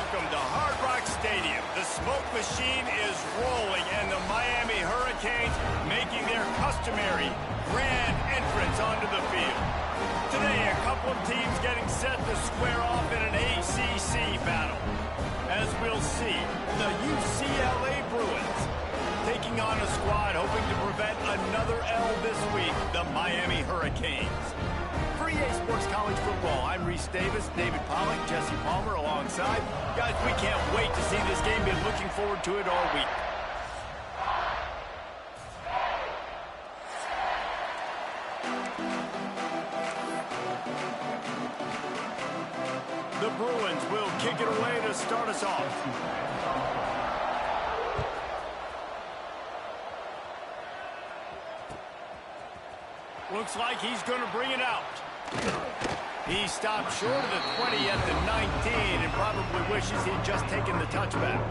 welcome to Hard Rock Stadium. The smoke machine is rolling, and the Miami Hurricanes making their customary grand entrance onto the field. Today, a couple of teams getting set to square off in an ACC battle. As we'll see, the UCLA Bruins taking on a squad hoping to prevent another L this week, the Miami Hurricanes. For EA Sports College Football, I'm Reese Davis, David Pollack, Jesse Palmer alongside. Guys, we can't wait to see this game. Been looking forward to it all week. The Bruins will kick it away to start us off. Looks like he's going to bring it out. He stopped short of the 20 at the 19 and probably wishes he'd just taken the touchback.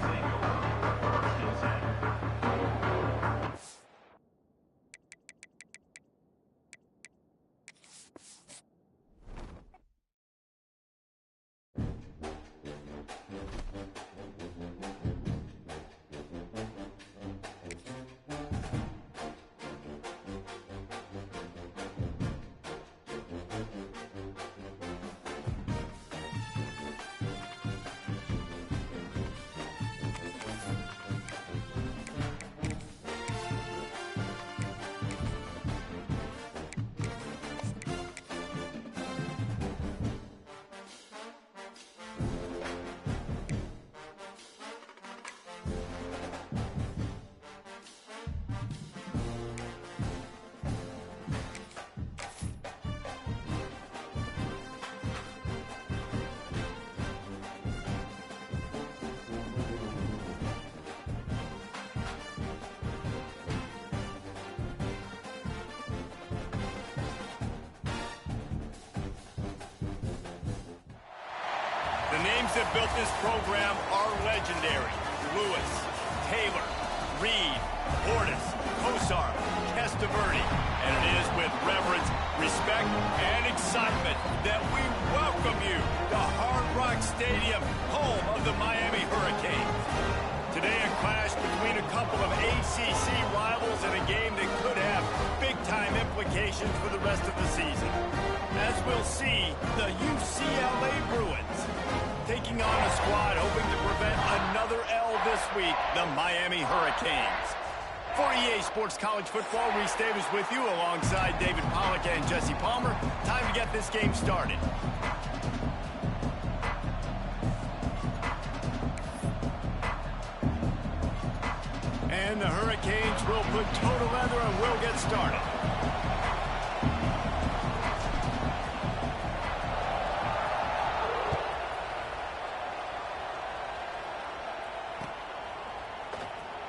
The names that built this program are legendary. Lewis, Taylor, Reed, Portis, Kosar, Testaverde. And it is with reverence, respect, and excitement that we welcome you to Hard Rock Stadium, home of the Miami Hurricanes. Today, a clash between a couple of ACC rivals in a game that could have big-time implications for the rest of the season. As we'll see, the UCLA Bruins taking on a squad hoping to prevent another L this week, the Miami Hurricanes. For EA Sports College Football, Reese Davis with you alongside David Pollack and Jesse Palmer. Time to get this game started. And the Hurricanes will put toe to leather and will get started.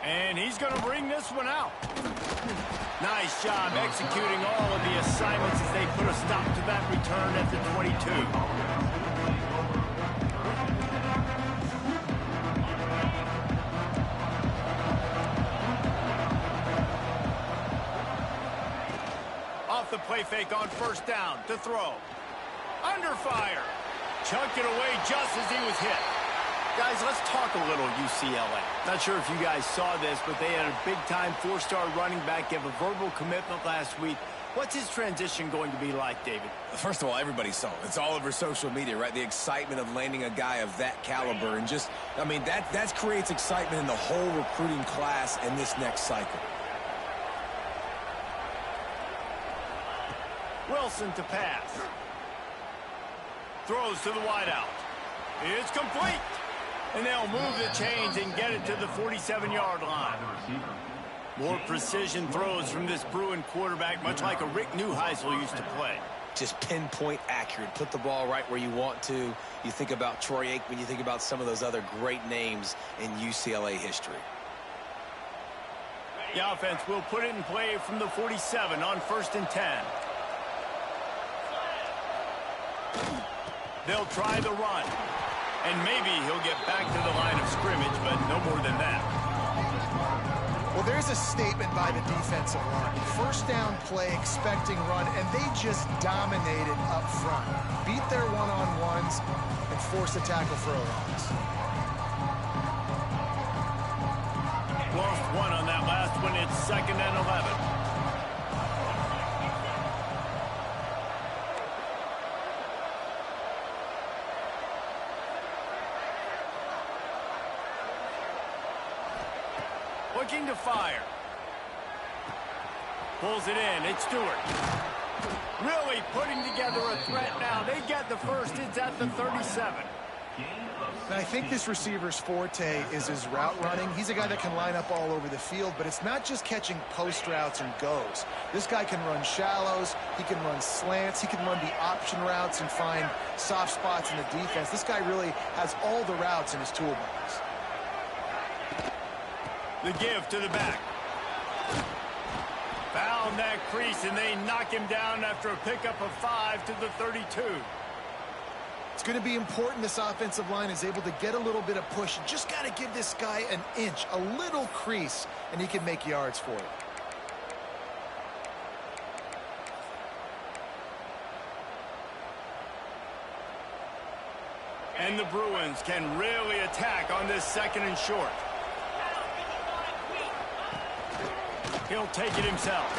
And he's going to bring this one out. Nice job executing all of the assignments as they put a stop to that return at the 22. Off the play fake on first down to throw. Under fire. Chunked it away just as he was hit. Guys, let's talk a little UCLA. Not sure if you guys saw this, but they had a big-time four-star running back give a verbal commitment last week. What's his transition going to be like, David? First of all, everybody saw it. It's all over social media, right? The excitement of landing a guy of that caliber. And just, I mean, that creates excitement in the whole recruiting class in this next cycle. Wilson to pass. Throws to the wideout. It's complete. And they'll move the chains and get it to the 47-yard line. More precision throws from this Bruin quarterback, much like a Rick Neuheisel used to play. Just pinpoint accurate. Put the ball right where you want to. You think about Troy Aikman, you think about some of those other great names in UCLA history. The offense will put it in play from the 47 on 1st and 10. They'll try the run. And maybe he'll get back to the line of scrimmage, but no more than that. Well, there's a statement by the defensive line. First down play, expecting run, and they just dominated up front. Beat their one-on-ones and forced a tackle for a loss. Lost one on that last one. It's 2nd and 11. Looking to fire. Pulls it in. It's Stewart. Really putting together a threat now. They get the first. It's at the 37. And I think this receiver's forte is his route running. He's a guy that can line up all over the field, but it's not just catching post routes and goes. This guy can run shallows. He can run slants. He can run the option routes and find soft spots in the defense. This guy really has all the routes in his toolbox. The give to the back. Found that crease, and they knock him down after a pickup of 5 to the 32. It's going to be important this offensive line is able to get a little bit of push. You just got to give this guy an inch, a little crease, and he can make yards for you. And the Bruins can really attack on this 2nd and short. He'll take it himself.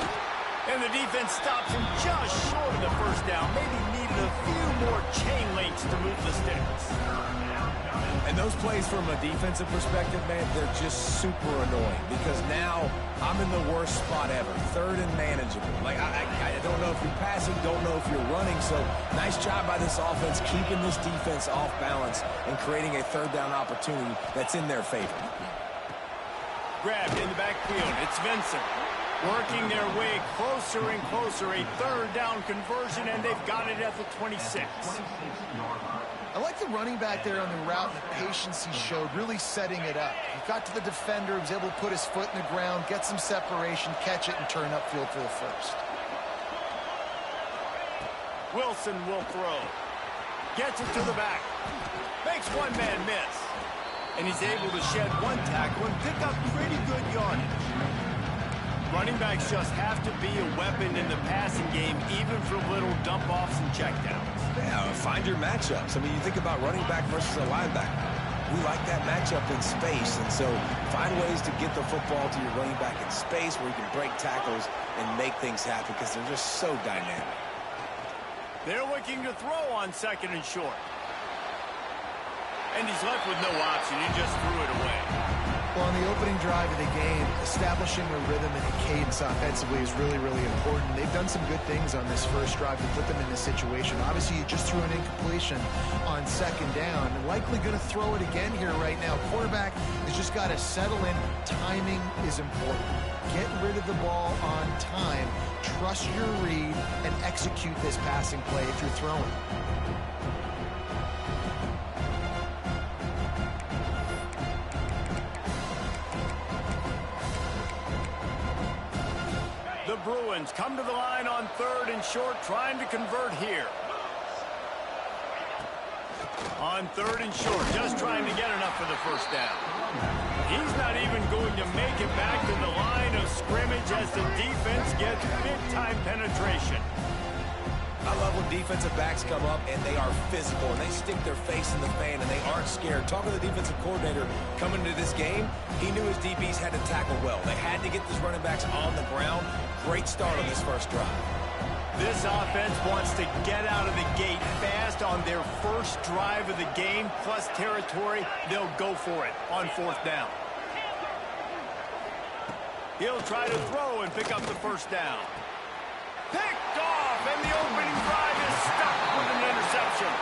And the defense stops him just short of the first down. Maybe needed a few more chain links to move the sticks. And those plays from a defensive perspective, man, they're just super annoying because now I'm in the worst spot ever. 3rd and manageable. Like, I don't know if you're passing, don't know if you're running. So nice job by this offense keeping this defense off balance and creating a 3rd down opportunity that's in their favor. Grabbed in the backfield. It's Vincent. Working their way closer and closer. A 3rd down conversion, and they've got it at the 26. I like the running back there on the route and the patience he showed, really setting it up. He got to the defender, was able to put his foot in the ground, get some separation, catch it, and turn upfield for the first. Wilson will throw. Gets it to the back. Makes one man miss. And he's able to shed one tackle and pick up pretty good yardage. Running backs just have to be a weapon in the passing game, even for little dump-offs and checkdowns. Yeah, find your matchups. I mean, you think about running back versus a linebacker. We like that matchup in space, and so find ways to get the football to your running back in space where you can break tackles and make things happen because they're just so dynamic. They're looking to throw on 2nd and short. And he's left with no option. He just threw it away. Well, on the opening drive of the game, establishing a rhythm and a cadence offensively is really, really important. They've done some good things on this first drive to put them in this situation. Obviously, you just threw an incompletion on 2nd down. Likely going to throw it again here right now. Quarterback has just got to settle in. Timing is important. Get rid of the ball on time. Trust your read and execute this passing play if you're throwing. The Bruins come to the line on 3rd and short, trying to convert here. On 3rd and short, just trying to get enough for the first down. He's not even going to make it back to the line of scrimmage as the defense gets big-time penetration. I love when defensive backs come up and they are physical and they stick their face in the fan and they aren't scared. Talking to the defensive coordinator coming into this game, he knew his DBs had to tackle well. They had to get these running backs on the ground. Great start on this first drive. This offense wants to get out of the gate fast on their first drive of the game, plus territory. They'll go for it on 4th down. He'll try to throw and pick up the first down. Picked off, and the opening drive is stuck with an interception.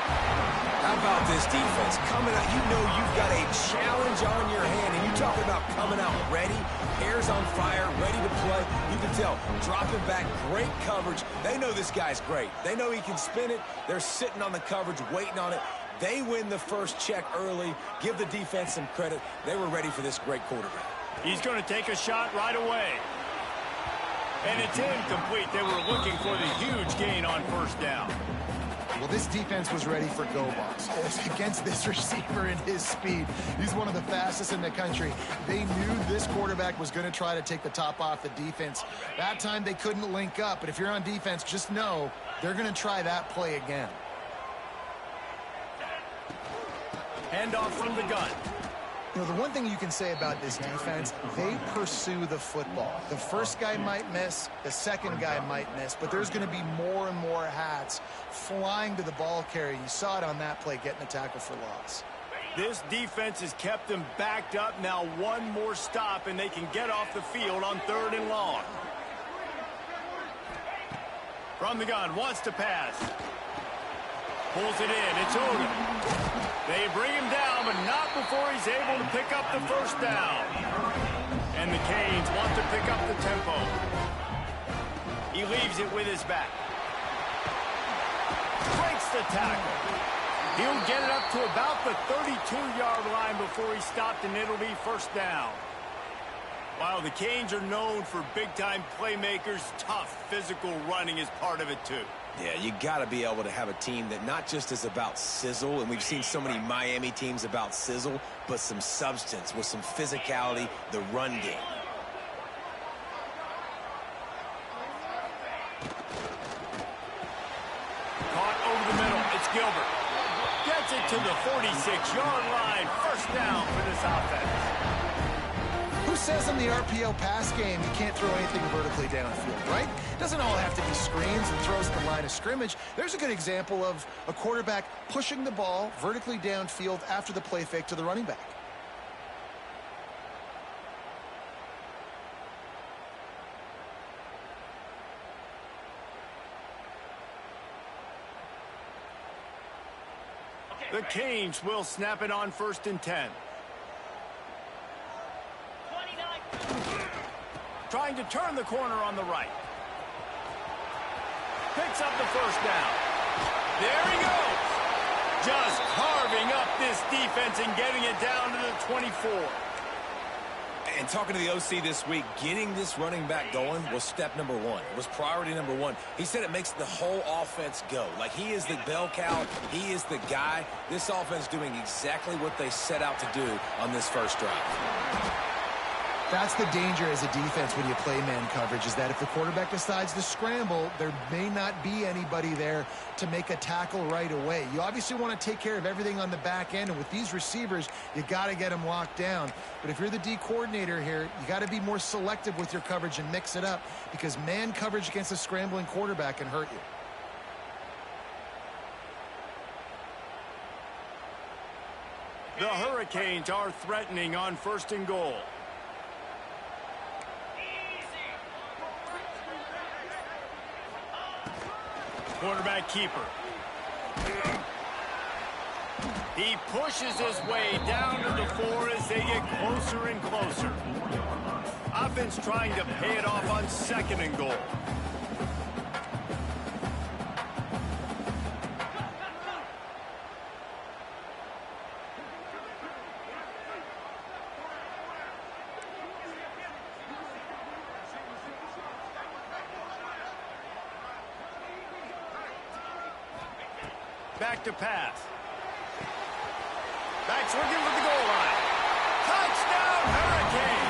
How about this defense? Coming out, you know you've got a challenge on your hand, and you talking about coming out ready, hair's on fire, ready to play. You can tell, dropping back, great coverage. They know this guy's great. They know he can spin it. They're sitting on the coverage, waiting on it. They win the first check early. Give the defense some credit. They were ready for this great quarterback. He's going to take a shot right away. And it's incomplete. They were looking for the huge gain on 1st down. Well, this defense was ready for go balls against this receiver and his speed. He's one of the fastest in the country. They knew this quarterback was going to try to take the top off the defense. That time they couldn't link up, but if you're on defense, just know they're going to try that play again. Handoff from the gun. You know, the one thing you can say about this defense, they pursue the football. The first guy might miss, the second guy might miss, but there's going to be more and more hats flying to the ball carrier. You saw it on that play, getting a tackle for loss. This defense has kept them backed up. Now one more stop, and they can get off the field on 3rd and long. From the gun, wants to pass. Pulls it in, it's Odom. They bring him down, but not before he's able to pick up the first down. And the Canes want to pick up the tempo. He leaves it with his back. Breaks the tackle. He'll get it up to about the 32-yard line before he stopped, and it'll be first down. While the Canes are known for big-time playmakers, tough physical running is part of it, too. Yeah, you got to be able to have a team that not just is about sizzle, and we've seen so many Miami teams about sizzle, but some substance with some physicality, the run game. Caught over the middle. It's Gilbert. Gets it to the 46-yard line. First down for this offense. Who says in the RPO pass game you can't throw anything vertically downfield, right? Doesn't all have to be screens and throws at the line of scrimmage. There's a good example of a quarterback pushing the ball vertically downfield after the play fake to the running back. The Canes will snap it on 1st and 10. Trying to turn the corner on the right. Picks up the first down. There he goes. Just carving up this defense and getting it down to the 24. And talking to the OC this week, getting this running back going was step number one. It was priority number one. He said it makes the whole offense go. Like, he is the bell cow. He is the guy. This offense doing exactly what they set out to do on this first drive. That's the danger as a defense when you play man coverage, is that if the quarterback decides to scramble, there may not be anybody there to make a tackle right away. You obviously want to take care of everything on the back end, and with these receivers, you got to get them locked down. But if you're the D coordinator here, you got to be more selective with your coverage and mix it up, because man coverage against a scrambling quarterback can hurt you. The Hurricanes are threatening on 1st and goal. Quarterback keeper. He pushes his way down to the 4 as they get closer and closer. Offense trying to pay it off on 2nd and goal. Back to pass. Back swinging for the goal line. Touchdown, Hurricane!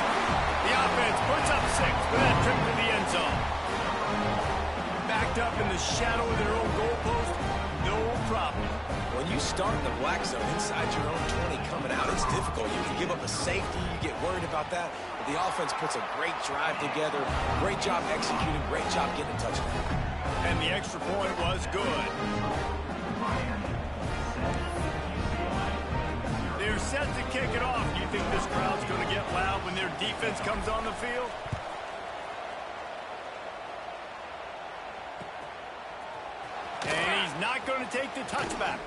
The offense puts up 6 with that trip to the end zone. Backed up in the shadow of their own goalpost, no problem. When you start in the black zone inside your own 20 coming out, it's difficult. You can give up a safety. You get worried about that. But the offense puts a great drive together. Great job executing. Great job getting a touchdown. And the extra point was good. They're set to kick it off. Do you think this crowd's going to get loud when their defense comes on the field? And he's not going to take the touchback.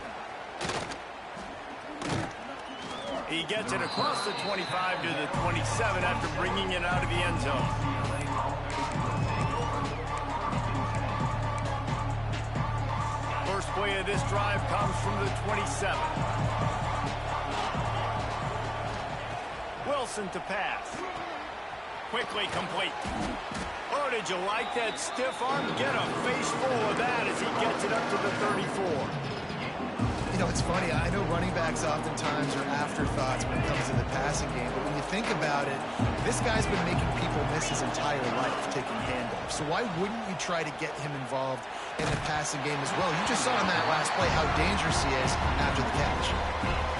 He gets it across the 25 to the 27 after bringing it out of the end zone. First play of this drive comes from the 27. Wilson to pass. Quickly complete. Oh, did you like that stiff arm? Get a face full of that as he gets it up to the 34. You know, it's funny. I know running backs oftentimes are afterthoughts when it comes to the passing game, but when you think about it, this guy's been making people miss his entire life taking handoffs. So why wouldn't you try to get him involved in the passing game as well? You just saw in that last play how dangerous he is after the catch.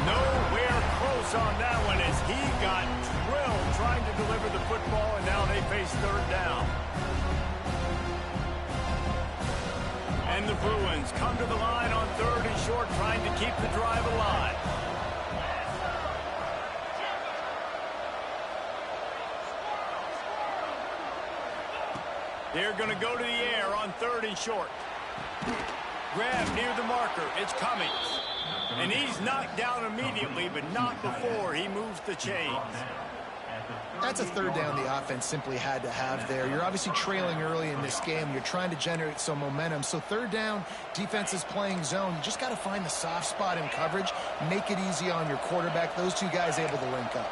Nowhere close on that one as he got drilled trying to deliver the football, and now they face third down. And the Bruins come to the line on 3rd and short, trying to keep the drive alive. They're going to go to the air on 3rd and short. Grab near the marker. It's Cummings. And he's knocked down immediately, but not before he moves the chains. That's a 3rd down the offense simply had to have there. You're obviously trailing early in this game. You're trying to generate some momentum. So 3rd down, defense is playing zone. You just got to find the soft spot in coverage, make it easy on your quarterback. Those two guys able to link up.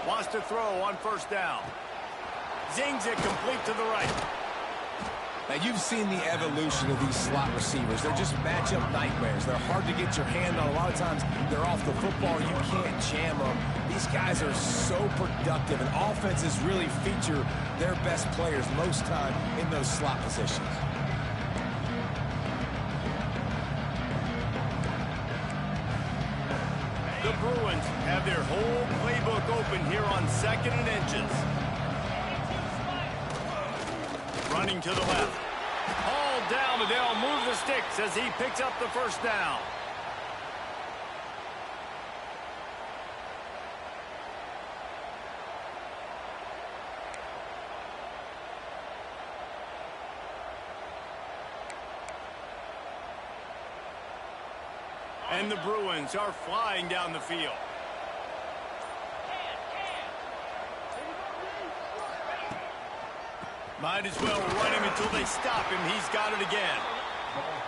Wants to throw on 1st down. Zings it complete to the right. Now, you've seen the evolution of these slot receivers. They're just matchup nightmares. They're hard to get your hand on. A lot of times, they're off the football. You can't jam them. These guys are so productive, and offenses really feature their best players most time in those slot positions. The Bruins have their whole playbook open here on 2nd and inches. Running to the left. Hauled down, but they'll move the sticks as he picks up the 1st down. And the Bruins are flying down the field. Might as well run him until they stop him. He's got it again.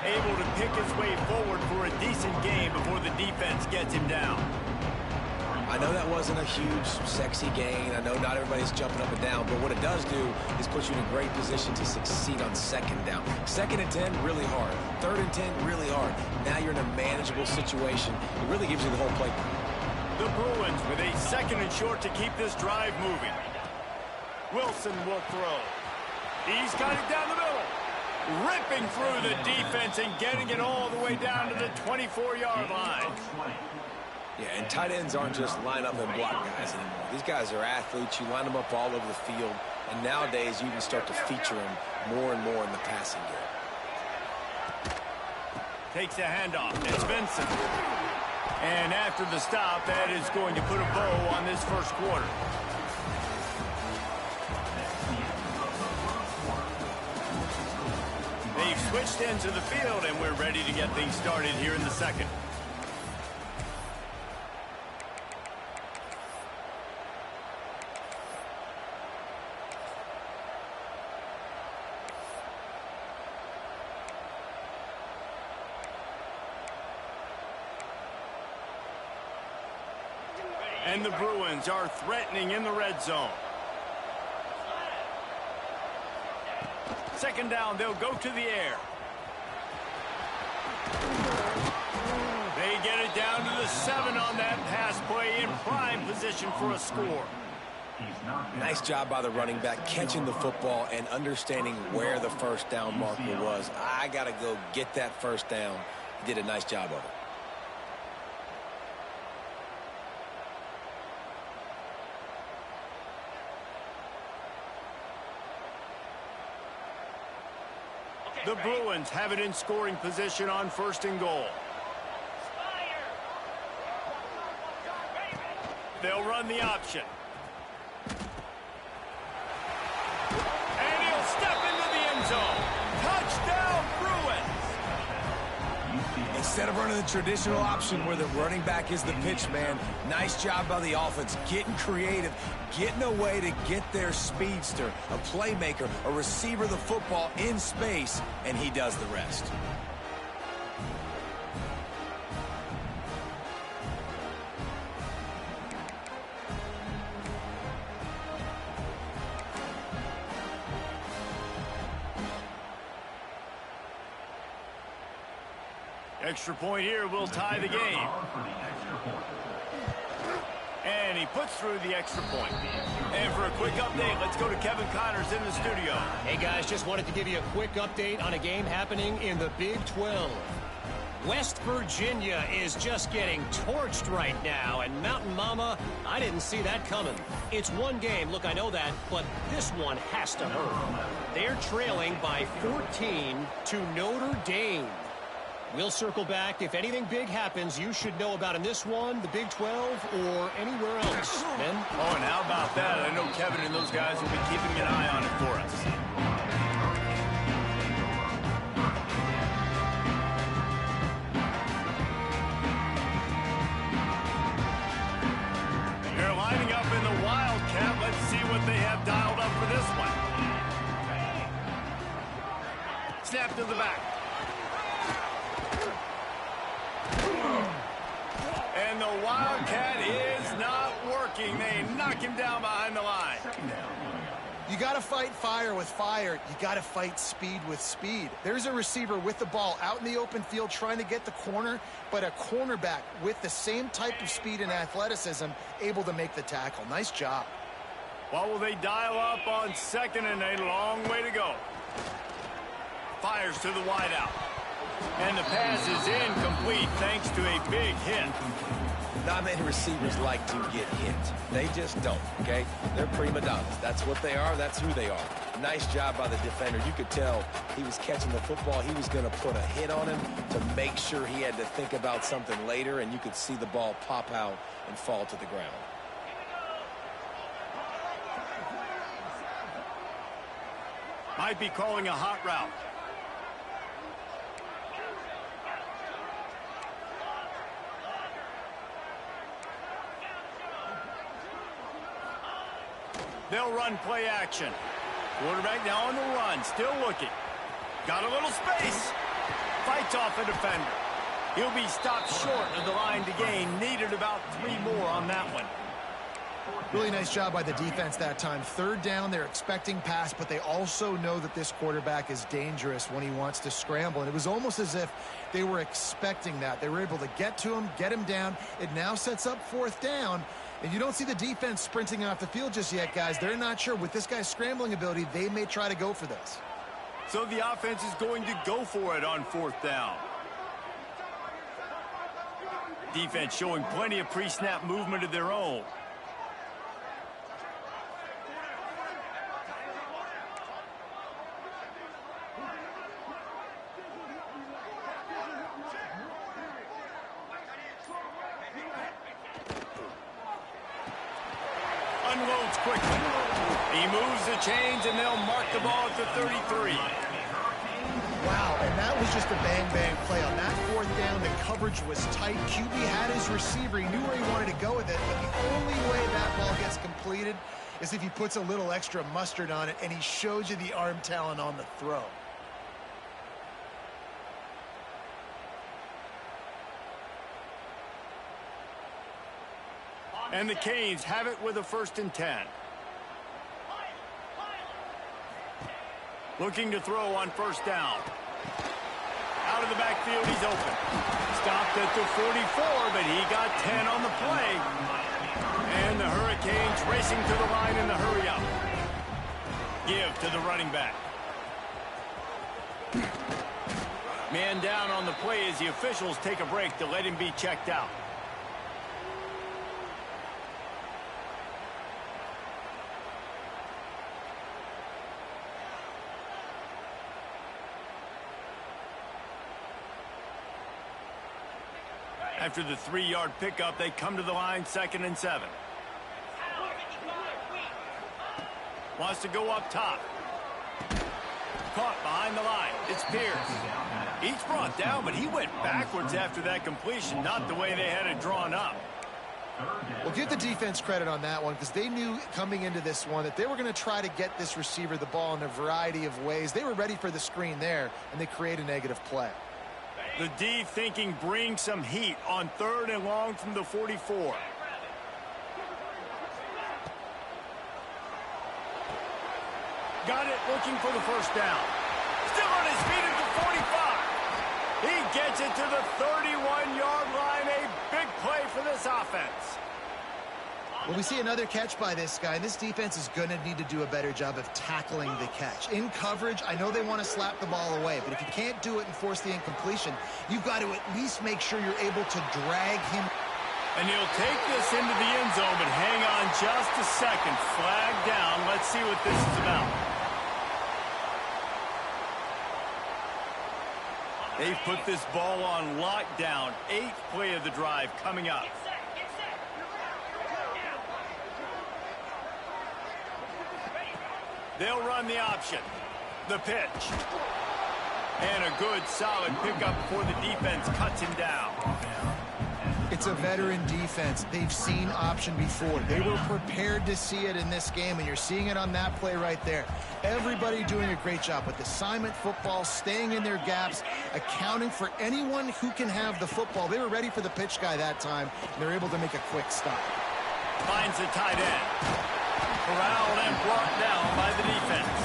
Able to pick his way forward for a decent game before the defense gets him down. I know that wasn't a huge, sexy gain. I know not everybody's jumping up and down, but what it does do is put you in a great position to succeed on 2nd down. 2nd and 10, really hard. 3rd and 10, really hard. Now you're in a manageable situation. It really gives you the whole play. The Bruins with a 2nd and short to keep this drive moving. Wilson will throw. He's got it down the middle. Ripping through the defense and getting it all the way down to the 24-yard line. Yeah, and tight ends aren't just line up and block guys anymore. These guys are athletes. You line them up all over the field. And nowadays, you can start to feature them more and more in the passing game. Takes a handoff. It's Vincent. And after the stop, that is going to put a bow on this 1st quarter. They've switched into the field, and we're ready to get things started here in the 2nd. And the Bruins are threatening in the red zone. 2nd down, they'll go to the air. They get it down to the 7 on that pass play, in prime position for a score. Nice job by the running back, catching the football and understanding where the 1st down marker was. I got to go get that 1st down. He did a nice job of it. The Bruins have it in scoring position on 1st and goal. They'll run the option. And he'll step into the end zone. Touchdown, Bruins! Instead of running the traditional option where the running back is the pitch man, nice job by the offense, getting creative, getting a way to get their speedster, a playmaker, a receiver the football in space, and he does the rest. Extra point here will tie the game. And he puts through the extra point. And for a quick update, let's go to Kevin Connors in the studio. Hey, guys, just wanted to give you a quick update on a game happening in the Big 12. West Virginia is just getting torched right now, and Mountain Mama, I didn't see that coming. It's one game, look, I know that, but this one has to hurt. They're trailing by 14 to Notre Dame. We'll circle back. If anything big happens, you should know about in this one, the Big 12, or anywhere else. Ben? Oh, and how about that? I know Kevin and those guys will be keeping an eye on it for us. They're lining up in the Wildcat. Let's see what they have dialed up for this one. Snap to the back. And the Wildcat is not working. They knock him down behind the line. You got to fight fire with fire. You got to fight speed with speed. There's a receiver with the ball out in the open field trying to get the corner, but a cornerback with the same type of speed and athleticism able to make the tackle. Nice job. What will they dial up on 2nd and a long way to go? Fires to the wideout. And the pass is incomplete thanks to a big hit. Not many receivers like to get hit. They just don't, okay? They're prima donnas. That's what they are. That's who they are. Nice job by the defender. You could tell he was catching the football. He was going to put a hit on him to make sure he had to think about something later, and you could see the ball pop out and fall to the ground. Might be calling a hot route. They'll run play action. Quarterback now on the run, still looking. Got a little space. Fights off a defender. He'll be stopped short of the line to gain. Needed about 3 more on that one. Really nice job by the defense that time. 3rd down, they're expecting pass, but they also know that this quarterback is dangerous when he wants to scramble. And it was almost as if they were expecting that. They were able to get to him, get him down. It now sets up 4th down. And you don't see the defense sprinting off the field just yet, guys. They're not sure. With this guy's scrambling ability, they may try to go for this. So the offense is going to go for it on 4th down. Defense showing plenty of pre-snap movement of their own. Unloads quickly. He moves the chains, and they'll mark the ball at the 33. Wow, and that was just a bang-bang play. On that 4th down, the coverage was tight. QB had his receiver. He knew where he wanted to go with it, but the only way that ball gets completed is if he puts a little extra mustard on it, and he shows you the arm talent on the throw. And the Canes have it with a 1st and 10. Looking to throw on 1st down. Out of the backfield, he's open. Stopped at the 44, but he got 10 on the play. And the Hurricanes racing to the line in the hurry up. Give to the running back. Man down on the play as the officials take a break to let him be checked out. After the 3-yard pickup, they come to the line 2nd and 7. Wants to go up top. Caught behind the line. It's Pierce. He's brought down, but he went backwards after that completion, not the way they had it drawn up. Well, give the defense credit on that one because they knew coming into this one that they were going to try to get this receiver the ball in a variety of ways. They were ready for the screen there, and they create a negative play. The D thinking bring some heat on 3rd and long from the 44. Got it, looking for the 1st down. Still on his feet at the 45. He gets it to the 31-yard line. A big play for this offense. Well, we see another catch by this guy. This defense is going to need to do a better job of tackling the catch. In coverage, I know they want to slap the ball away, but if you can't do it and force the incompletion, you've got to at least make sure you're able to drag him. And he'll take this into the end zone, but hang on just a second. Flag down. Let's see what this is about. They've put this ball on lockdown. 8th play of the drive coming up. They'll run the option. The pitch. And a good, solid pickup before the defense cuts him down. It's a veteran defense. They've seen option before. They were prepared to see it in this game, and you're seeing it on that play right there. Everybody doing a great job with assignment football, staying in their gaps, accounting for anyone who can have the football. They were ready for the pitch guy that time, and they're able to make a quick stop. Finds the tight end. Corralled and brought down by the defense.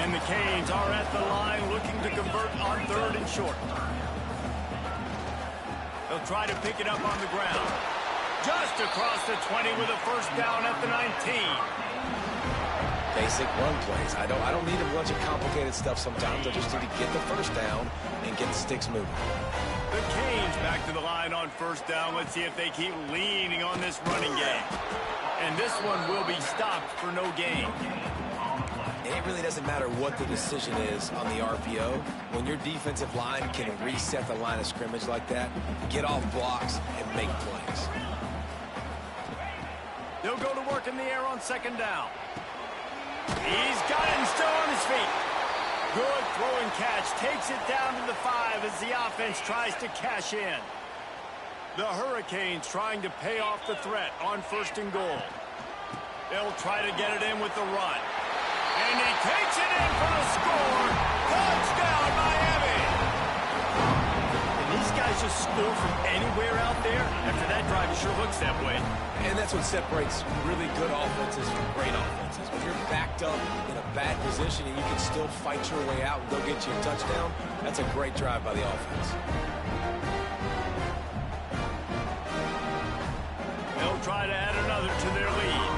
And the Canes are at the line looking to convert on 3rd and short. They'll try to pick it up on the ground. Just across the 20 with a first down at the 19. Basic run plays. I don't need a bunch of complicated stuff sometimes. I just need to get the first down and get the sticks moving. The Canes back to the line on first down. Let's see if they keep leaning on this running game. And this one will be stopped for no gain. It really doesn't matter what the decision is on the RPO. When your defensive line can reset the line of scrimmage like that, get off blocks and make plays. They'll go to work in the air on 2nd down. He's got it and still on his feet. Good throw and catch. Takes it down to the 5 as the offense tries to cash in. The Hurricanes trying to pay off the threat on 1st and goal. They'll try to get it in with the run. And he takes it in for the score. Touchdown, Miami. And these guys just score from anywhere out there. After that drive, it sure looks that way. And that's what separates really good offenses from great offenses. When you're backed up in a bad position and you can still fight your way out and go get you a touchdown, that's a great drive by the offense. They'll try to add another to their lead.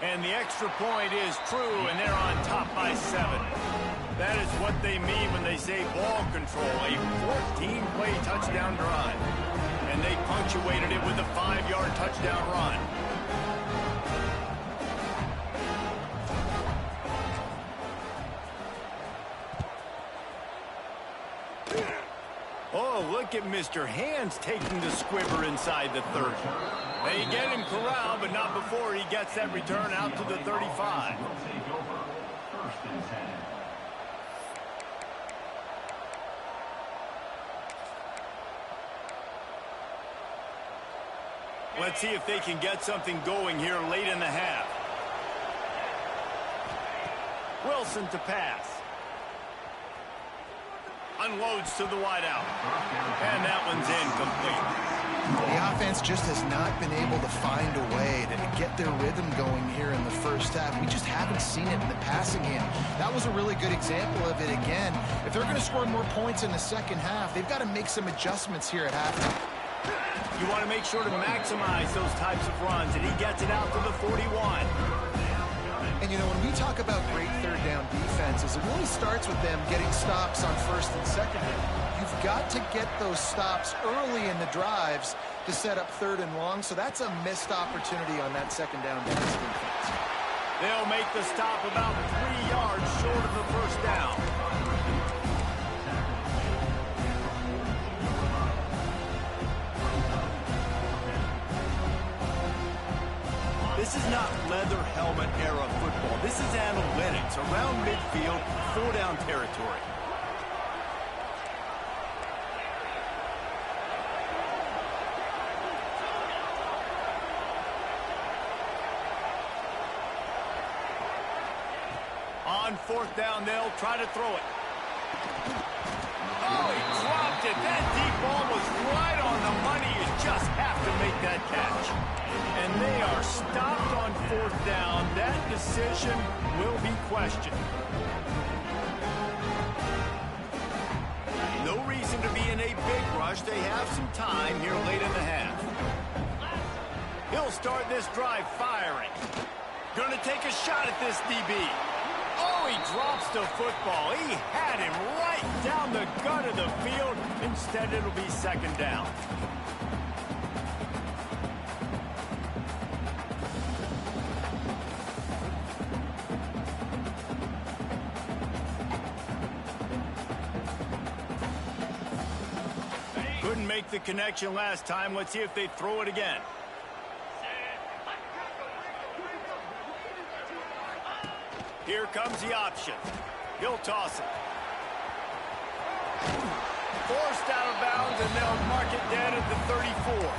And the extra point is true, and they're on top by 7. That is what they mean when they say ball control, a 14-play touchdown drive. And they punctuated it with a 5-yard touchdown run. Oh, look at Mr. Hands taking the squibber inside the 30. They get him corralled, but not before he gets that return out to the 35. Let's see if they can get something going here late in the half. Wilson to pass. Unloads to the wideout. And that one's incomplete. The offense just has not been able to find a way to get their rhythm going here in the first half. We just haven't seen it in the passing game. That was a really good example of it again. If they're going to score more points in the second half, they've got to make some adjustments here at halftime. You want to make sure to maximize those types of runs, and he gets it out to the 41. And, you know, when we talk about great third down defenses, it really starts with them getting stops on 1st and 2nd. You've got to get those stops early in the drives to set up 3rd and long, so that's a missed opportunity on that 2nd down defense. They'll make the stop about 3 yards short of the first down. This is not leather helmet era football. This is analytics around midfield, 4-down territory. On 4th down, they'll try to throw it. Oh, he dropped it. That deep ball was right on the money. You just have to make that catch. And they are stopped on 4th down. That decision will be questioned. No reason seem to be in a big rush. They have some time here late in the half. He'll start this drive firing. Going to take a shot at this DB. Oh, he drops the football. He had him right down the gut of the field. Instead, it'll be second down. Couldn't make the connection last time. Let's see if they throw it again. Here comes the option. He'll toss it. Forced out of bounds, and they'll mark it dead at the 34.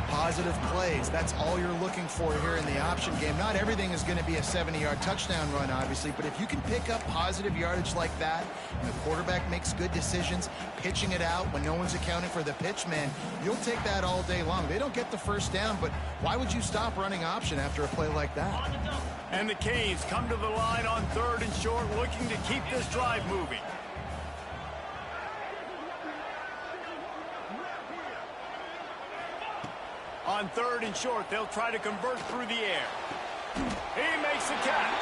Positive plays. That's all you're looking for here in the option game. Not everything is going to be a 70-yard touchdown run, obviously, but if you can pick up positive yardage like that, and the quarterback makes good decisions, pitching it out when no one's accounting for the pitch, man, you'll take that all day long. They don't get the first down, but why would you stop running option after a play like that? And the Canes come to the line on 3rd and short, looking to keep this drive moving. On 3rd and short, they'll try to convert through the air. He makes the catch.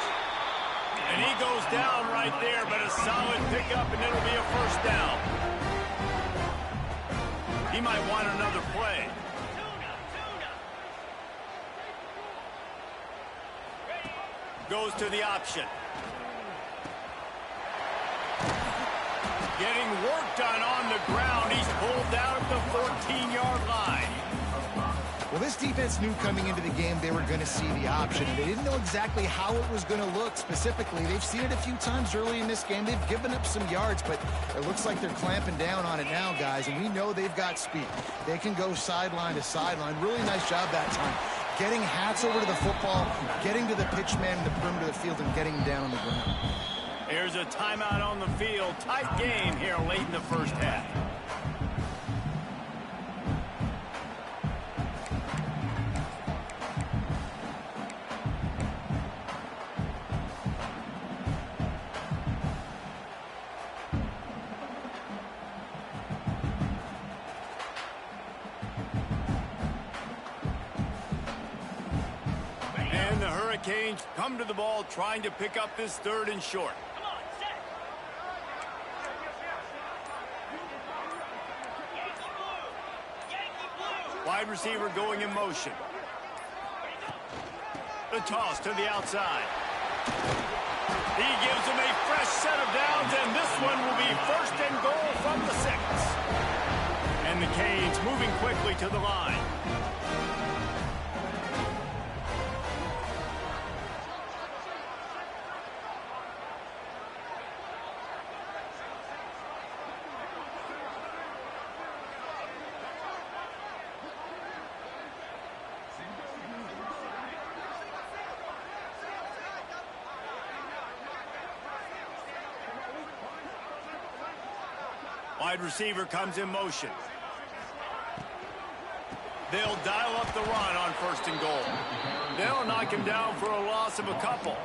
And he goes down right there, but a solid pickup, and it'll be a first down. He might want another play. Goes to the option. Getting work done on the ground. He's pulled down at the 14-yard line. Well, this defense knew coming into the game they were going to see the option. They didn't know exactly how it was going to look specifically. They've seen it a few times early in this game. They've given up some yards, but it looks like they're clamping down on it now, guys, and we know they've got speed. They can go sideline to sideline. Really nice job that time. Getting hats over to the football, getting to the pitch man in the perimeter of the field, and getting him down on the ground. Here's a timeout on the field. Tight game here late in the first half. And the Hurricanes come to the ball trying to pick up this 3rd and short. Wide receiver going in motion. The toss to the outside. He gives them a fresh set of downs, and this one will be 1st and goal from the 6. And the Canes moving quickly to the line. Wide receiver comes in motion. They'll dial up the run on 1st and goal. They'll knock him down for a loss of a couple.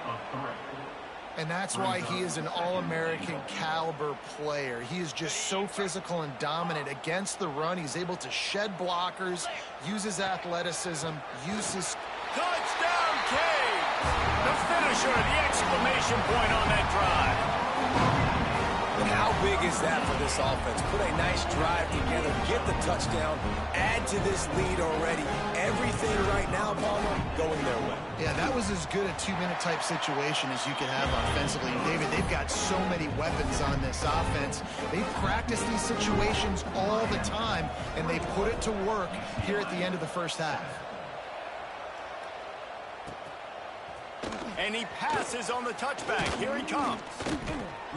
And that's why he is an All-American caliber player. He is just so physical and dominant against the run. He's able to shed blockers, use his athleticism, use his... Touchdown, Canes! The finisher, the exclamation point on that drive. And how big is that for this offense? Put a nice drive together, get the touchdown, add to this lead already. Everything right now, Palmer, going their way. Yeah, that was as good a 2-minute type situation as you could have offensively. And David, they've got so many weapons on this offense. They practice these situations all the time, and they put it to work here at the end of the first half. And he passes on the touchback. Here he comes.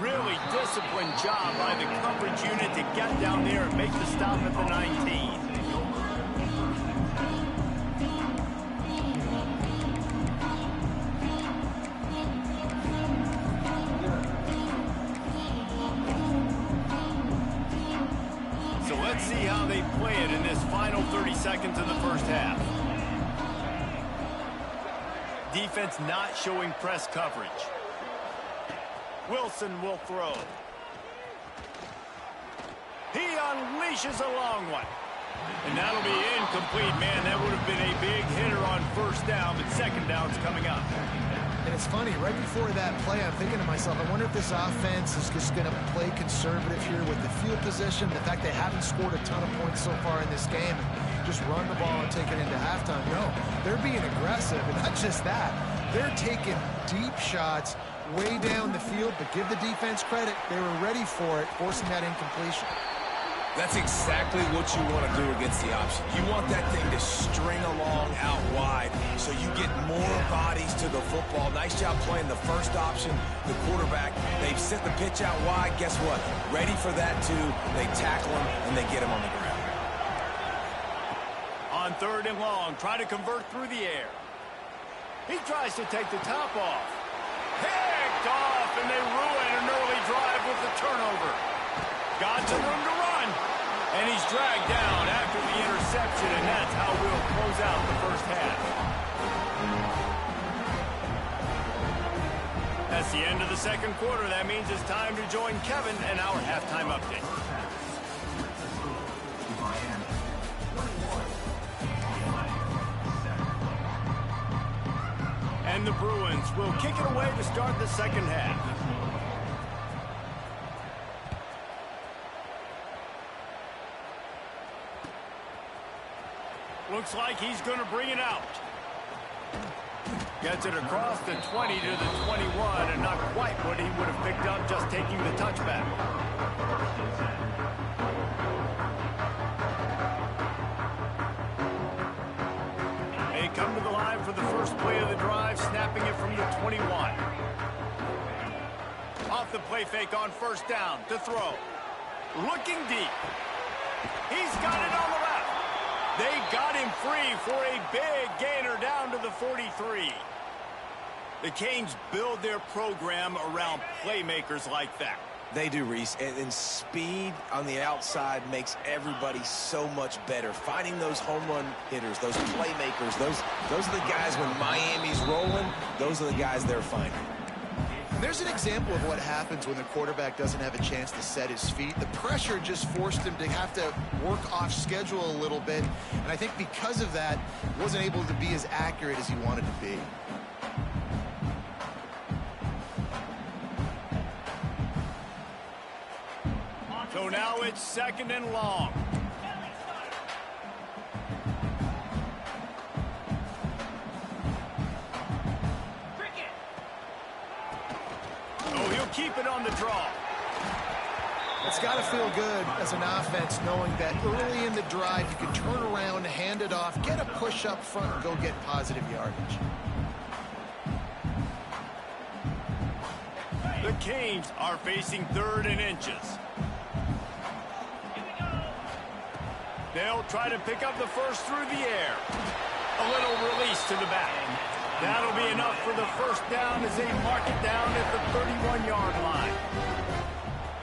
Really disciplined job by the coverage unit to get down there and make the stop at the 19. So let's see how they play it in this final 30 seconds of the first half. Defense not showing press coverage. Wilson will throw. He unleashes a long one. And that'll be incomplete, man. That would have been a big hitter on first down, but second down's coming up. And it's funny, right before that play, I'm thinking to myself, I wonder if this offense is just going to play conservative here with the field position, the fact they haven't scored a ton of points so far in this game, and just run the ball and take it into halftime. No, they're being aggressive, and not just that. They're taking deep shots way down the field, but give the defense credit. They were ready for it, forcing that incompletion. That's exactly what you want to do against the option. You want that thing to string along out wide so you get more bodies to the football. Nice job playing the first option, the quarterback. They've sent the pitch out wide. Guess what? Ready for that, too. They tackle him, and they get him on the ground. On third and long, try to convert through the air. He tries to take the top off. Picked off, and they ruin an early drive with the turnover. Got some room to run, and he's dragged down after the interception, and that's how we'll close out the first half. That's the end of the second quarter. That means it's time to join Kevin and our halftime update. And the Bruins will kick it away to start the second half. Looks like he's going to bring it out. Gets it across the 20 to the 21, and not quite what he would have picked up just taking the touchback. They come to the line for the first play of the drive, snapping it from the 21. Off the play fake on first down to throw. Looking deep. He's got it on the left. They got him free for a big gainer down to the 43. The Canes build their program around playmakers like that. They do, Reese, and speed on the outside makes everybody so much better. Finding those home run hitters, those playmakers, those are the guys when Miami's rolling, those are the guys they're finding. There's an example of what happens when the quarterback doesn't have a chance to set his feet. The pressure just forced him to have to work off schedule a little bit, and I think because of that, wasn't able to be as accurate as he wanted to be. So now it's second and long. Oh, he'll keep it on the draw. It's got to feel good as an offense knowing that early in the drive you can turn around, hand it off, get a push up front, and go get positive yardage. The Canes are facing third and inches. They'll try to pick up the first through the air. A little release to the back. That'll be enough for the first down as they mark it down at the 31-yard line.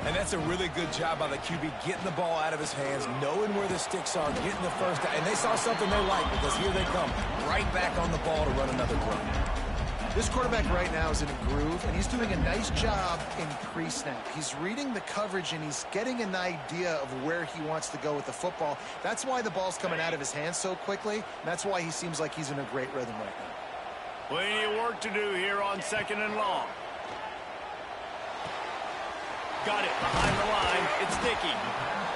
And that's a really good job by the QB, getting the ball out of his hands, knowing where the sticks are, getting the first down. And they saw something they like because here they come, right back on the ball to run another play. This quarterback right now is in a groove, and he's doing a nice job in pre-snap. He's reading the coverage, and he's getting an idea of where he wants to go with the football. That's why the ball's coming out of his hands so quickly, and that's why he seems like he's in a great rhythm right now. Plenty of work to do here on second and long. Got it behind the line. It's Dickey.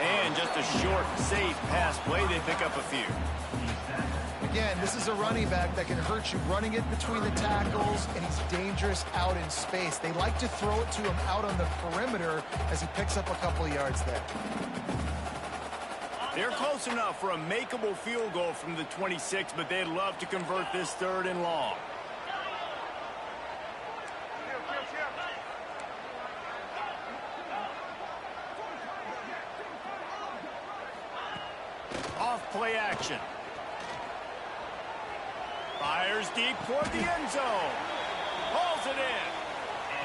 And just a short, safe pass play. They pick up a few. Again, this is a running back that can hurt you, running it between the tackles, and he's dangerous out in space. They like to throw it to him out on the perimeter as he picks up a couple of yards there. They're close enough for a makeable field goal from the 26, but they'd love to convert this third and long. Off play action. Fires deep toward the end zone. Hauls it in.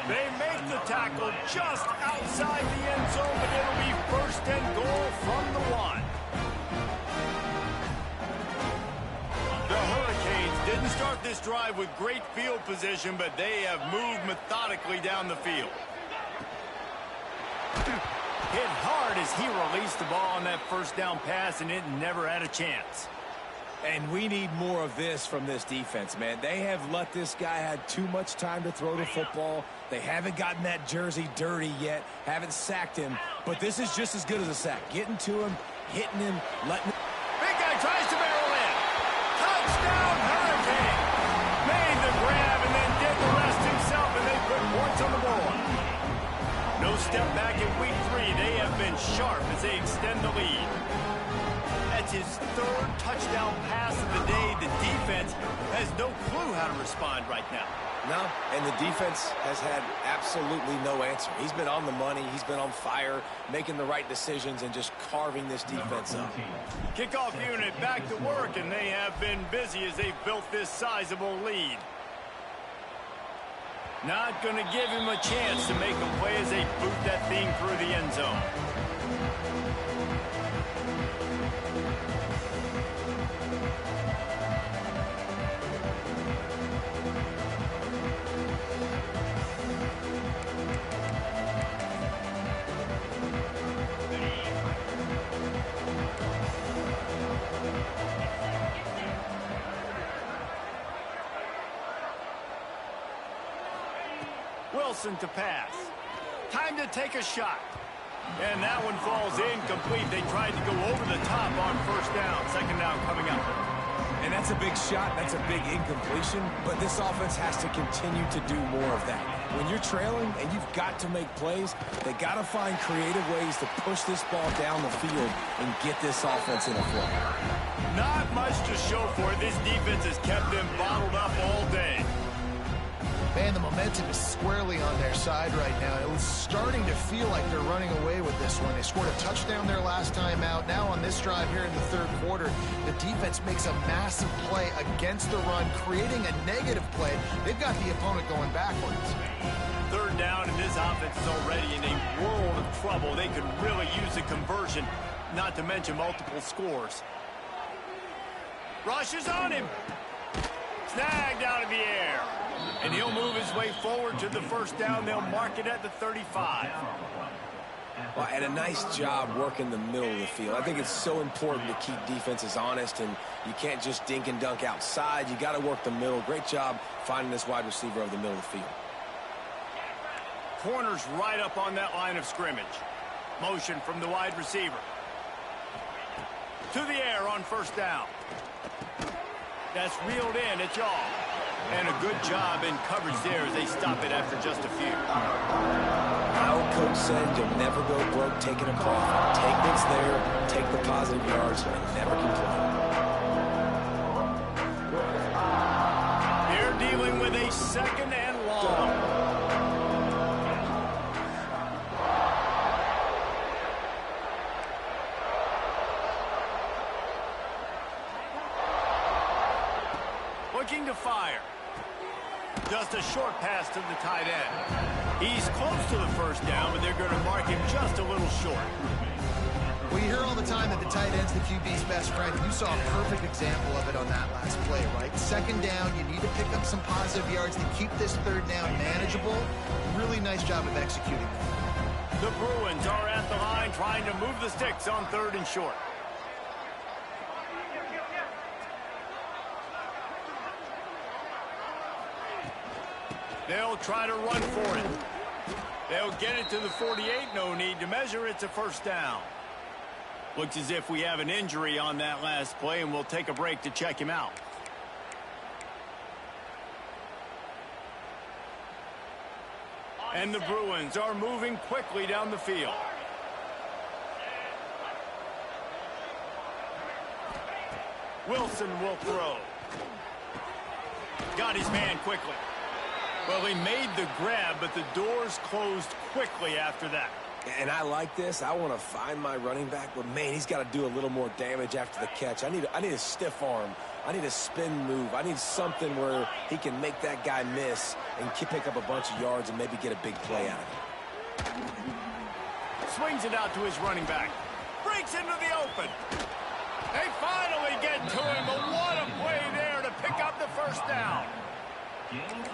They make the tackle just outside the end zone, but it'll be first and goal from the 1. The Hurricanes didn't start this drive with great field position, but they have moved methodically down the field. Hit hard as he released the ball on that first down pass, and it never had a chance. And we need more of this from this defense, man. They have let this guy have too much time to throw the football. They haven't gotten that jersey dirty yet, haven't sacked him, but this is just as good as a sack. Getting to him, hitting him, letting him. Big guy tries to barrel in. Touchdown, Hurricane. Made the grab and then did the rest himself, and they put points on the board. No step back in week 3. They have been sharp as they extend the lead. That's his 3rd touchdown pass of the day. The defense has no clue how to respond right now. No, and the defense has had absolutely no answer. He's been on the money. He's been on fire, making the right decisions and just carving this defense up. Kickoff unit back to work, and they have been busy as they've built this sizable lead. Not going to give him a chance to make a play as they boot that thing through the end zone. Wilson to pass. Time to take a shot. And that one falls incomplete. They tried to go over the top on first down. Second down coming up. And that's a big shot. That's a big incompletion. But this offense has to continue to do more of that. When you're trailing and you've got to make plays, they got to find creative ways to push this ball down the field and get this offense in a flow. Not much to show for it. This defense has kept them bottled up all day. Man, the momentum is squarely on their side right now. It was starting to feel like they're running away with this one. They scored a touchdown their last time out. Now on this drive here in the 3rd quarter, the defense makes a massive play against the run, creating a negative play. They've got the opponent going backwards. 3rd down, and this offense is already in a world of trouble. They could really use a conversion, not to mention multiple scores. Rush is on him. Snagged out of the air. And he'll move his way forward to the first down. They'll mark it at the 35. Well, and a nice job working the middle of the field. I think it's so important to keep defenses honest, and you can't just dink and dunk outside. You got to work the middle. Great job finding this wide receiver over the middle of the field. Corner's right up on that line of scrimmage. Motion from the wide receiver. To the air on first down. That's reeled in. It's y'all. And a good job in coverage there as they stop it after just a few. My old coach said you'll never go broke taking a profit. Take what's there, take the positive yards, and never complain. They're dealing with a 2nd and long. Looking to fire. Just a short pass to the tight end. He's close to the first down, but they're going to mark him just a little short. Well, you hear all the time that the tight end's the QB's best friend. You saw a perfect example of it on that last play, right? 2nd down, you need to pick up some positive yards to keep this 3rd down manageable. Really nice job of executing that. The Bruins are at the line trying to move the sticks on 3rd and short. They'll try to run for it. They'll get it to the 48. No need to measure. It's a first down. Looks as if we have an injury on that last play, and we'll take a break to check him out. And the Bruins are moving quickly down the field. Wilson will throw. Got his man quickly. Well, he made the grab, but the doors closed quickly after that. And I like this. I want to find my running back, but man, he's got to do a little more damage after the catch. I need a stiff arm. I need a spin move. I need something where he can make that guy miss and pick up a bunch of yards and maybe get a big play out of it. Swings it out to his running back. Breaks into the open. They finally get to him, but what a play there to pick up the first down.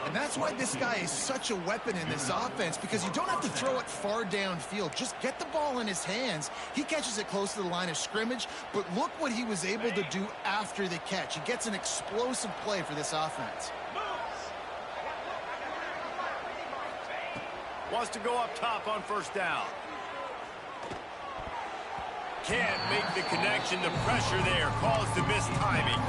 And that's why this guy is such a weapon in this offense, because you don't have to throw it far downfield. Just get the ball in his hands. He catches it close to the line of scrimmage, but look what he was able to do after the catch. He gets an explosive play for this offense. Wants to go up top on first down. Can't make the connection. The pressure there caused the missed timing.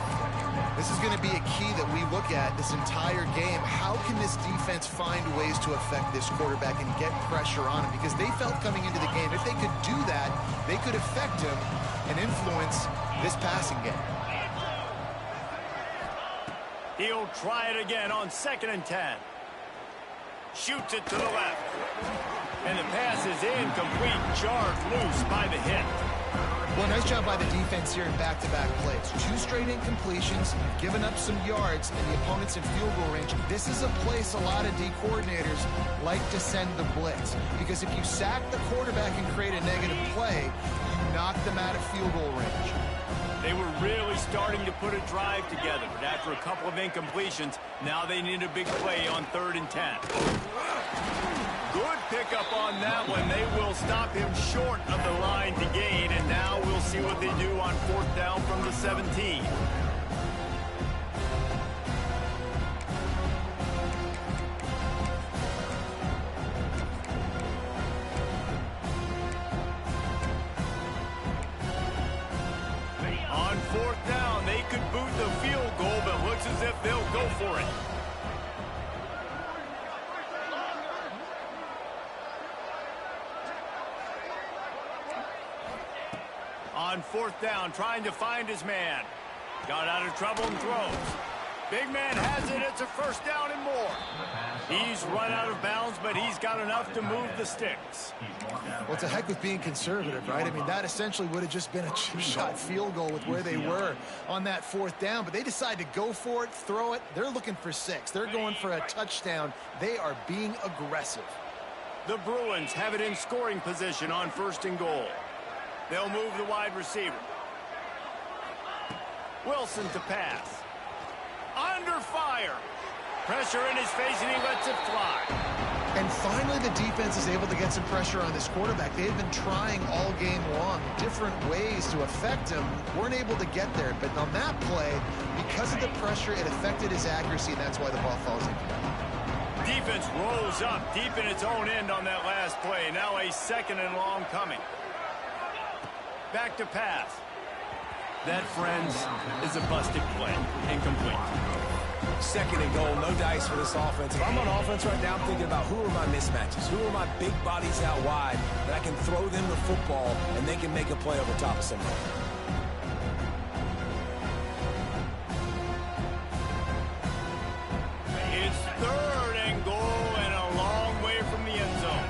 This is going to be a key that we look at this entire game. How can this defense find ways to affect this quarterback and get pressure on him? Because they felt coming into the game, if they could do that, they could affect him and influence this passing game. He'll try it again on 2nd and 10. Shoots it to the left. And the pass is incomplete, charged loose by the hit. Well, nice job by the defense here in back-to-back plays. 2 straight incompletions, you've given up some yards, and the opponent's in field goal range. This is a place a lot of D coordinators like to send the blitz, because if you sack the quarterback and create a negative play, you knock them out of field goal range. They were really starting to put a drive together, but after a couple of incompletions, now they need a big play on 3rd and 10. Good pickup on that one. They will stop him short of the line to gain, and now we'll see what they do on 4th down from the 17. On 4th down, they could boot the field goal, but looks as if they'll go for it. On 4th down, trying to find his man. Got out of trouble and throws. Big man has it. It's a 1st down and more. He's run out of bounds, but he's got enough to move the sticks. Well, it's a heck with being conservative, right? I mean, that essentially would have just been a chip-shot field goal with where they were on that 4th down, but they decide to go for it, throw it. They're looking for 6. They're going for a touchdown. They are being aggressive. The Bruins have it in scoring position on 1st and goal. They'll move the wide receiver. Wilson to pass. Under fire. Pressure in his face, and he lets it fly. And finally, the defense is able to get some pressure on this quarterback. They've been trying all game long different ways to affect him. Weren't able to get there. But on that play, because of the pressure, it affected his accuracy, and that's why the ball falls in. Defense rolls up deep in its own end on that last play. Now a 2nd and long coming. Back to pass. That, friends, is a busted play. Incomplete. 2nd and goal, no dice for this offense. If I'm on offense right now, I'm thinking about who are my mismatches, who are my big bodies out wide that I can throw them the football and they can make a play over top of somebody. It's 3rd and goal and a long way from the end zone.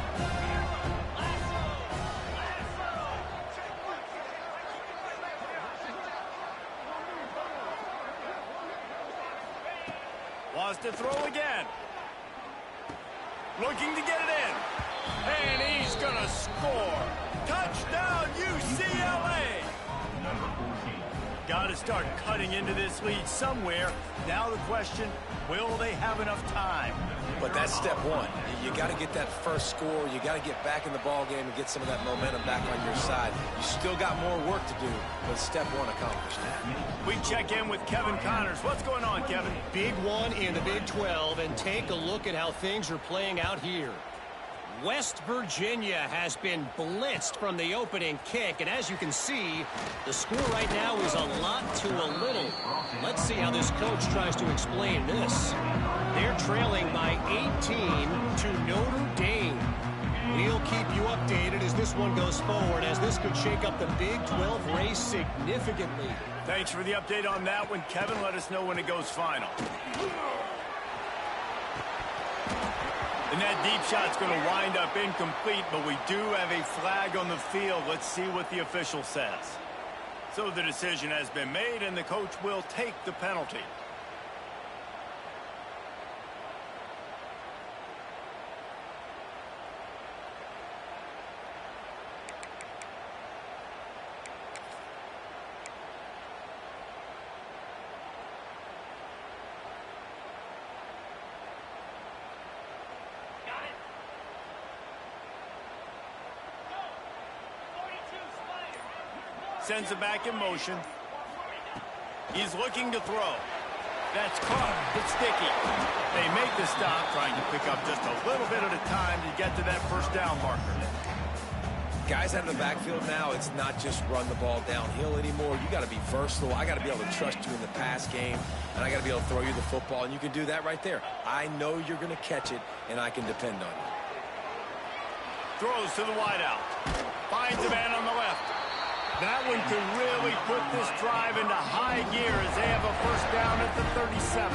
Wants to throw again. Looking to get it in. And he's going to score. Touchdown, UCLA. Got to start cutting into this lead somewhere. Now the question, will they have enough time? But that's step one. You got to get that first score. You got to get back in the ball game and get some of that momentum back on your side. You still got more work to do, but step one accomplished. We check in with Kevin Connors. What's going on, Kevin? Big one in the Big 12, and take a look at how things are playing out here. West Virginia has been blitzed from the opening kick, and as you can see, the score right now is a lot to a little. Let's see how this coach tries to explain this. They're trailing by 18 to Notre Dame. We'll keep you updated as this one goes forward, as this could shake up the Big 12 race significantly. Thanks for the update on that one, Kevin. Let us know when it goes final. And that deep shot's going to wind up incomplete, but we do have a flag on the field. Let's see what the official says. So the decision has been made, and the coach will take the penalty. sends it back in motion. He's looking to throw. That's caught. It's sticky. They make the stop, trying to pick up just a little bit at a time to get to that first down marker. Guys out of the backfield now, it's not just run the ball downhill anymore. You got to be versatile. I got to be able to trust you in the pass game, and I got to be able to throw you the football, and you can do that right there. I know you're going to catch it, and I can depend on you. Throws to the wideout. Finds a man on the left. That one could really put this drive into high gear as they have a first down at the 37.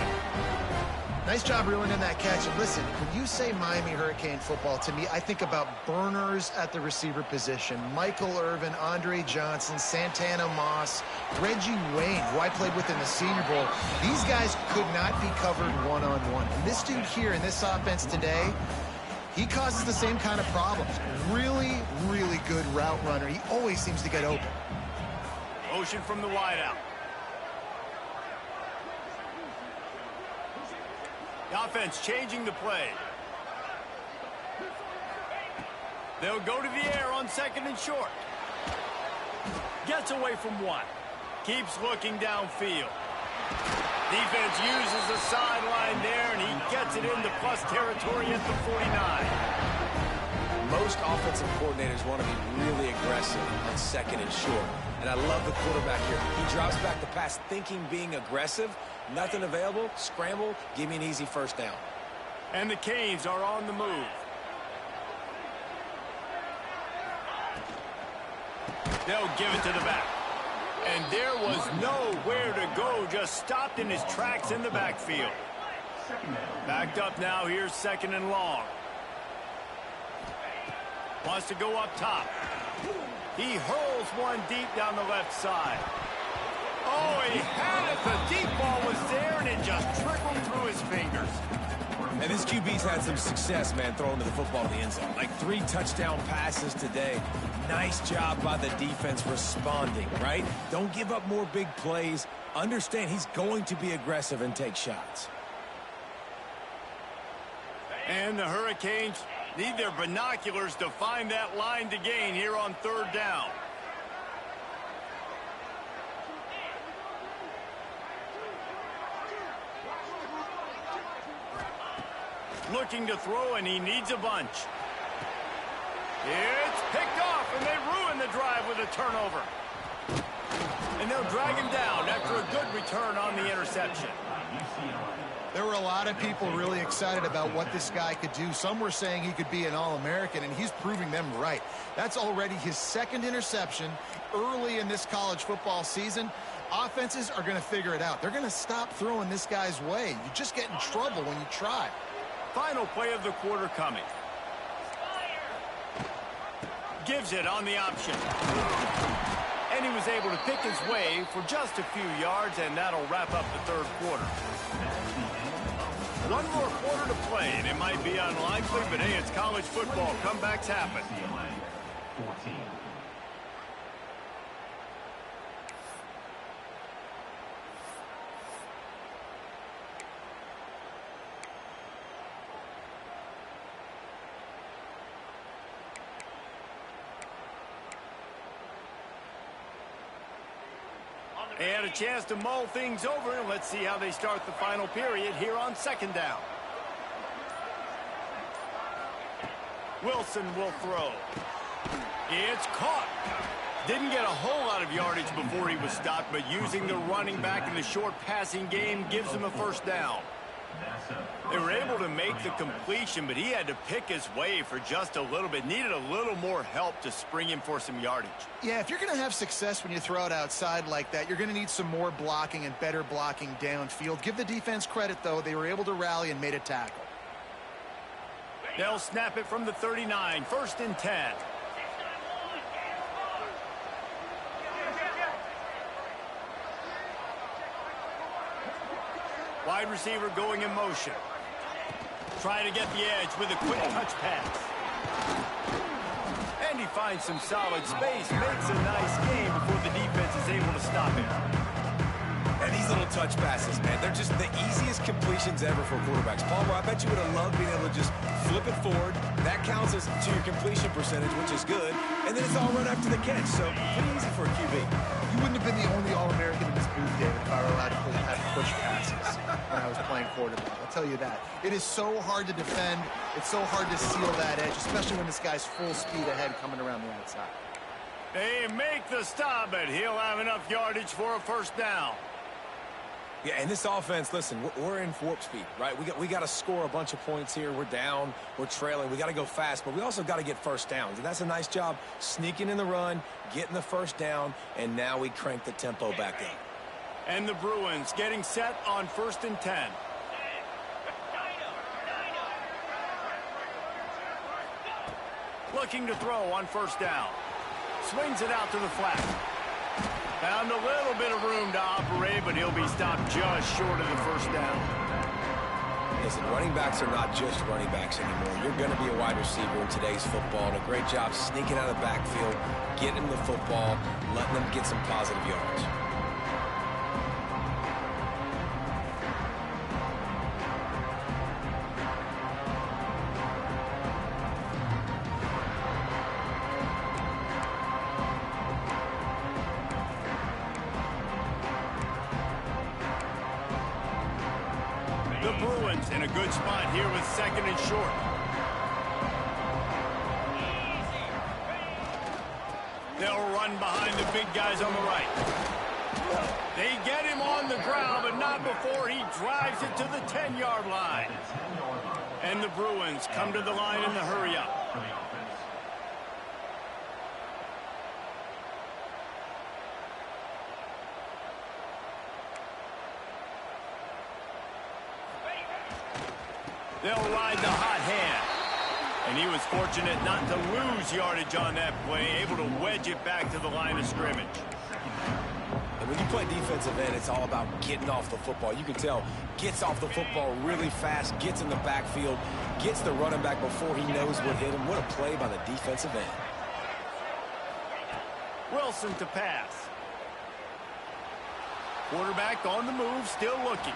Nice job reeling in that catch. And listen, when you say Miami Hurricane football, to me, I think about burners at the receiver position. Michael Irvin, Andre Johnson, Santana Moss, Reggie Wayne, who I played with in the Senior Bowl. These guys could not be covered one-on-one. And this dude here in this offense today, he causes the same kind of problems. Really, really good route runner. He always seems to get open. Motion from the wideout. The offense changing the play. They'll go to the air on second and short. Gets away from one. Keeps looking downfield. Defense uses the sideline there, and he gets it into plus territory at the 49. Most offensive coordinators want to be really aggressive on second and short. And I love the quarterback here. He drops back the pass thinking being aggressive. Nothing available. Scramble. Give me an easy first down. And the Canes are on the move. They'll give it to the back. And there was nowhere to go. Just stopped in his tracks in the backfield. Backed up now. Here's second and long. Wants to go up top. He hurls one deep down the left side. Oh, he had it. The deep ball was there, and it just trickled through his fingers. And this QB's had some success, man, throwing the football in the end zone. Like 3 touchdown passes today. Nice job by the defense responding, right? Don't give up more big plays. Understand he's going to be aggressive and take shots. And the Hurricanes need their binoculars to find that line to gain here on third down. Looking to throw, and he needs a bunch. It's picked off, and they ruin the drive with a turnover. And they'll drag him down after a good return on the interception. There were a lot of people really excited about what this guy could do. Some were saying he could be an All-American, and he's proving them right. That's already his second interception early in this college football season. Offenses are going to figure it out. They're going to stop throwing this guy's way. You just get in trouble when you try. Final play of the quarter coming. Gives it on the option. And he was able to pick his way for just a few yards, and that'll wrap up the third quarter. One more quarter to play, and it might be unlikely, but hey, it's college football. Comebacks happen. They had a chance to mull things over, and let's see how they start the final period here on second down. Wilson will throw. It's caught. Didn't get a whole lot of yardage before he was stopped, but using the running back in the short passing game gives him a first down. They were able to make the completion, but he had to pick his way for just a little bit. Needed a little more help to spring him for some yardage. Yeah, if you're going to have success when you throw it outside like that, you're going to need some more blocking and better blocking downfield. Give the defense credit, though. They were able to rally and made a tackle. They'll snap it from the 39, 1st and 10. Wide receiver going in motion. Trying to get the edge with a quick touch pass. And he finds some solid space. Makes a nice game before the defense is able to stop him. And he's little touch passes, man. They're just the easiest completions ever for quarterbacks. Palmer, I bet you would have loved being able to just flip it forward. That counts as to your completion percentage, which is good. And then it's all run after the catch, so pretty easy for a QB. You wouldn't have been the only All-American in this booth, David, if I were allowed to have push passes when I was playing quarterback. I'll tell you that. It is so hard to defend. It's so hard to seal that edge, especially when this guy's full speed ahead coming around the outside. They make the stop, but he'll have enough yardage for a first down. Yeah, and this offense, listen, we're in warp speed, right? We got to score a bunch of points here. We're down. We're trailing. We got to go fast, but we also got to get first downs. And that's a nice job sneaking in the run, getting the first down, and now we crank the tempo back up. And the Bruins getting set on 1st and 10. Looking to throw on first down. Swings it out to the flat. Found a little bit of room to operate, but he'll be stopped just short of the first down. Listen, running backs are not just running backs anymore. You're going to be a wide receiver in today's football, and a great job sneaking out of the backfield, getting the football, letting them get some positive yards. The Bruins in a good spot here with 2nd and short. They'll run behind the big guys on the right. They get him on the ground, but not before he drives it to the 10-yard line. And the Bruins come to the line in the hurry-up. They'll ride the hot hand. And he was fortunate not to lose yardage on that play, able to wedge it back to the line of scrimmage. And when you play defensive end, it's all about getting off the football. You can tell, gets off the football really fast, gets in the backfield, gets the running back before he knows what hit him. What a play by the defensive end. Wilson to pass. Quarterback on the move, still looking.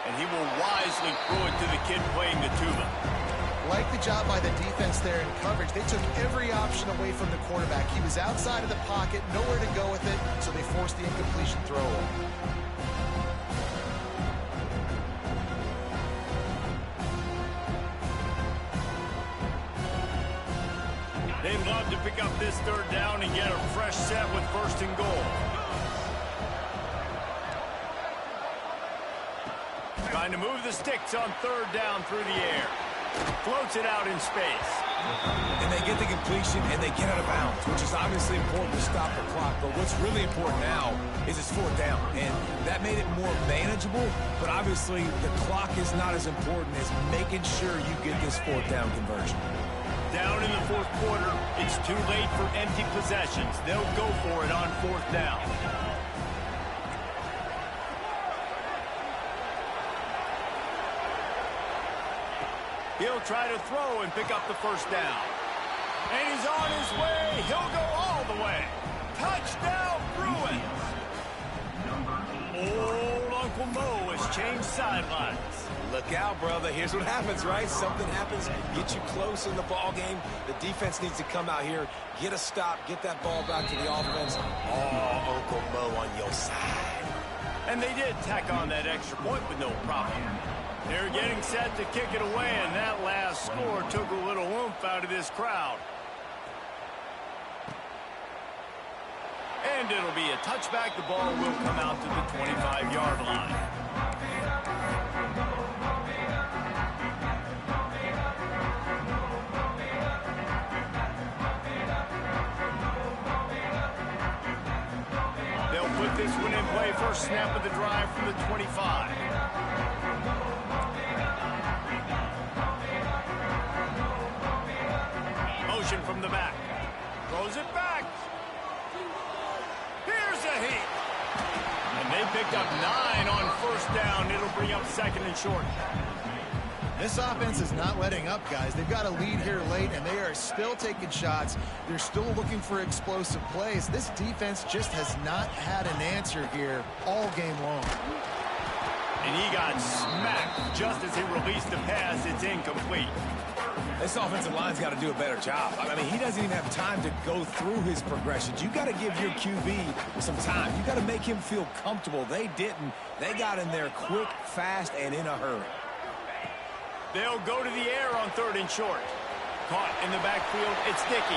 And he will wisely throw it to the kid playing the tuba. Like the job by the defense there in coverage. They took every option away from the quarterback. He was outside of the pocket, nowhere to go with it, so they forced the incompletion throw. They'd love to pick up this 3rd down and get a fresh set with 1st and goal. Trying to move the sticks on 3rd down through the air. Floats it out in space. And they get the completion, and they get out of bounds, which is obviously important to stop the clock. But what's really important now is it's 4th down. And that made it more manageable, but obviously the clock is not as important as making sure you get this 4th down conversion. Down in the 4th quarter, it's too late for empty possessions. They'll go for it on 4th down. He'll try to throw and pick up the 1st down. And he's on his way. He'll go all the way. Touchdown, Bruins. Old Uncle Mo has changed sidelines. Look out, brother. Here's what happens, right? Something happens, get you close in the ball game. The defense needs to come out here, get a stop, get that ball back to the offense. Oh, Uncle Mo on your side. And they did tack on that extra point with no problem. They're getting set to kick it away, and that last score took a little oomph out of this crowd. And it'll be a touchback. The ball will come out to the 25-yard line. They'll put this one in play. First snap of the drive from the 25. Motion from the back. Throws it back. Here's a heat. And they picked up 9 on 1st down. It'll bring up 2nd and short. This offense is not letting up, guys. They've got a lead here late, and they are still taking shots. They're still looking for explosive plays. This defense just has not had an answer here all game long. And he got smacked just as he released the pass. It's incomplete. This offensive line's got to do a better job. I mean, he doesn't even have time to go through his progressions. You got to give your QB some time. You got to make him feel comfortable. They didn't. They got in there quick, fast, and in a hurry. They'll go to the air on 3rd and short. Caught in the backfield. It's Dickey.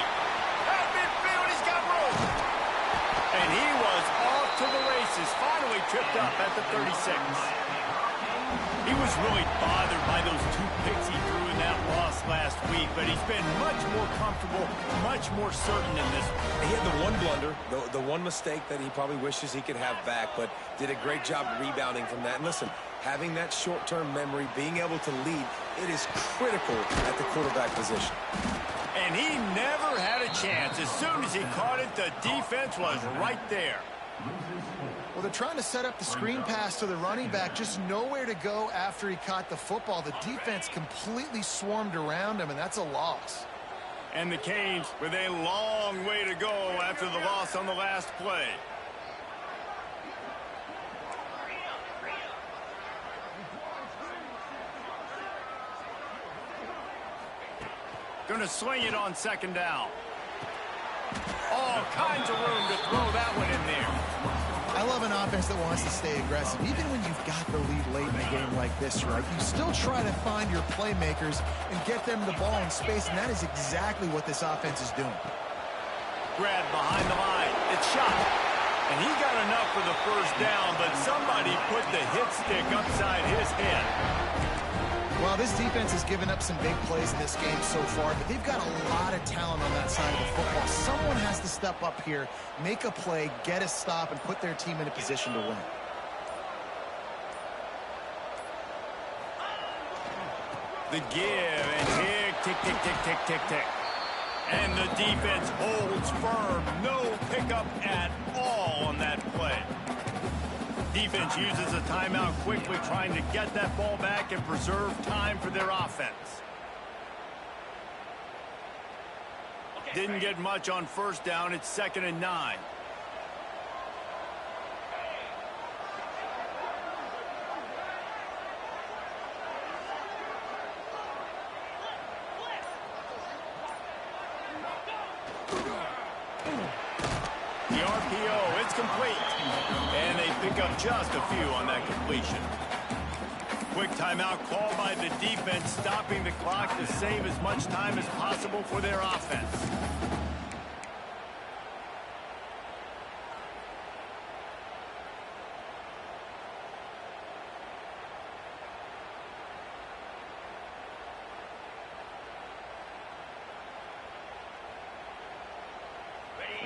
At midfield, he's got room. And he was off to the races. Finally tripped up at the 36. He was really bothered by those 2 picks he threw in that loss last week, but he's been much more comfortable, much more certain in this one. He had the one blunder, the one mistake that he probably wishes he could have back, but did a great job rebounding from that. And listen, having that short-term memory, being able to lead, it is critical at the quarterback position. And he never had a chance. As soon as he caught it, the defense was right there. Well, they're trying to set up the screen pass to the running back, just nowhere to go after he caught the football. The defense completely swarmed around him, and that's a loss. And the Canes with a long way to go after the loss on the last play. Going to sling it on 2nd down. All kinds of room to throw that one in there. I love an offense that wants to stay aggressive. Even when you've got the lead late in a game like this, right, you still try to find your playmakers and get them the ball in space, and that is exactly what this offense is doing. Grab behind the line. It's shot. And he got enough for the 1st down, but somebody put the hit stick upside his head. Well, this defense has given up some big plays in this game so far, but they've got a lot of talent on that side of the football. Someone has to step up here, make a play, get a stop, and put their team in a position to win. The give and tick, tick, tick, tick, tick, tick, tick. And the defense holds firm. No pickup at all on that play. Defense uses a timeout quickly, trying to get that ball back and preserve time for their offense. Didn't get much on 1st down. It's 2nd and 9. The RPO, it's complete. And they pick up just a few on that completion. Quick timeout called by the defense, stopping the clock to save as much time as possible for their offense.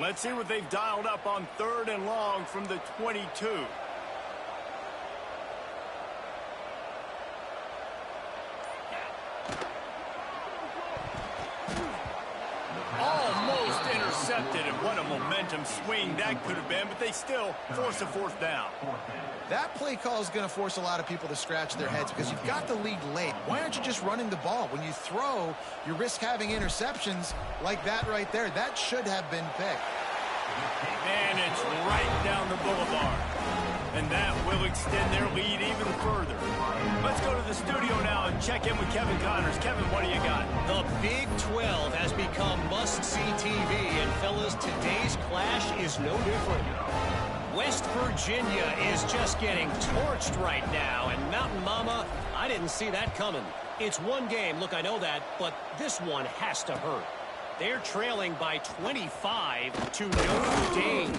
Let's see what they've dialed up on 3rd and long from the 22. Almost intercepted, and what a momentum swing that could have been, but they still force a 4th down. That play call is going to force a lot of people to scratch their heads because you've got the lead late. Why aren't you just running the ball? When you throw, you risk having interceptions like that right there. That should have been picked. And it's right down the boulevard. And that will extend their lead even further. Let's go to the studio now and check in with Kevin Connors. Kevin, what do you got? The Big 12 has become must-see TV, and fellas, today's clash is no different. West Virginia is just getting torched right now, and Mountain Mama, I didn't see that coming. It's one game, look, I know that, but this one has to hurt. They're trailing by 25 to Notre Dame.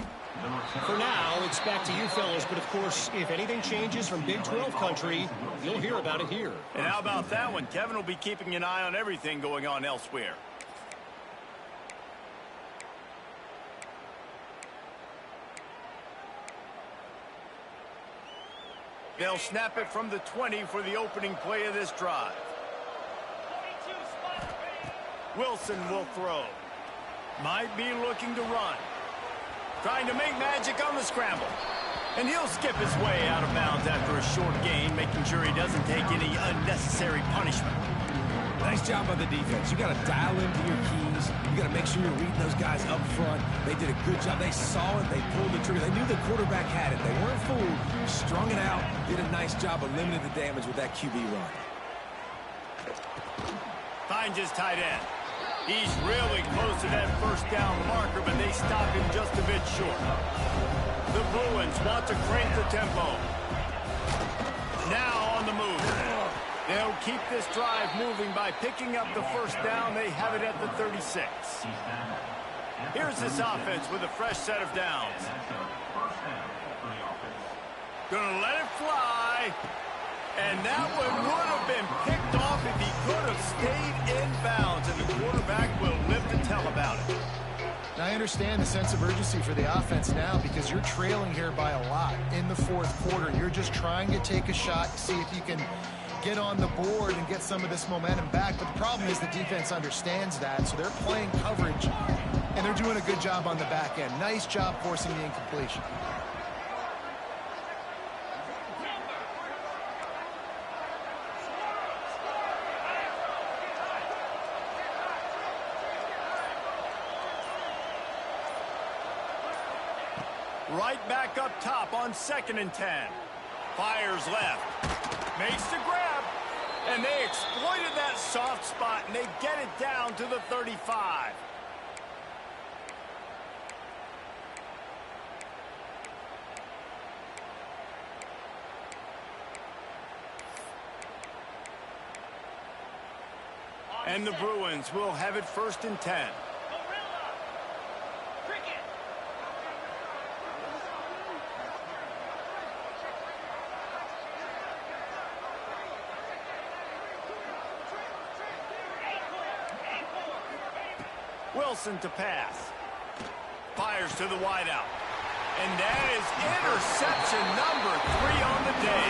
For now, it's back to you fellas, but of course, if anything changes from Big 12 country, you'll hear about it here. And how about that one? Kevin will be keeping an eye on everything going on elsewhere. They'll snap it from the 20 for the opening play of this drive. Wilson will throw. Might be looking to run. Trying to make magic on the scramble. And he'll skip his way out of bounds after a short gain, making sure he doesn't take any unnecessary punishment. Nice job by the defense. You got to dial into your keys. You got to make sure you're reading those guys up front. They did a good job. They saw it. They pulled the trigger. They knew the quarterback had it. They weren't fooled. Strung it out. Did a nice job of limiting the damage with that QB run. Finds his tight end. He's really close to that first down marker, but they stop him just a bit short. The Bruins want to crank the tempo. Now on the move. They'll keep this drive moving by picking up the first down. They have it at the 36. Here's this offense with a fresh set of downs. Gonna let it fly. And that one would have been picked off if he could have stayed in bounds. And the quarterback will live to tell about it. And I understand the sense of urgency for the offense now because you're trailing here by a lot in the fourth quarter. You're just trying to take a shot to see if you can get on the board and get some of this momentum back. But the problem is the defense understands that, so they're playing coverage, and they're doing a good job on the back end. Nice job forcing the incompletion. Right back up top on 2nd and 10. Fires left. Makes the grab. And they exploited that soft spot, and they get it down to the 35. And the Bruins will have it 1st and 10. Wilson to pass. Fires to the wideout. And that is interception number 3 on the day.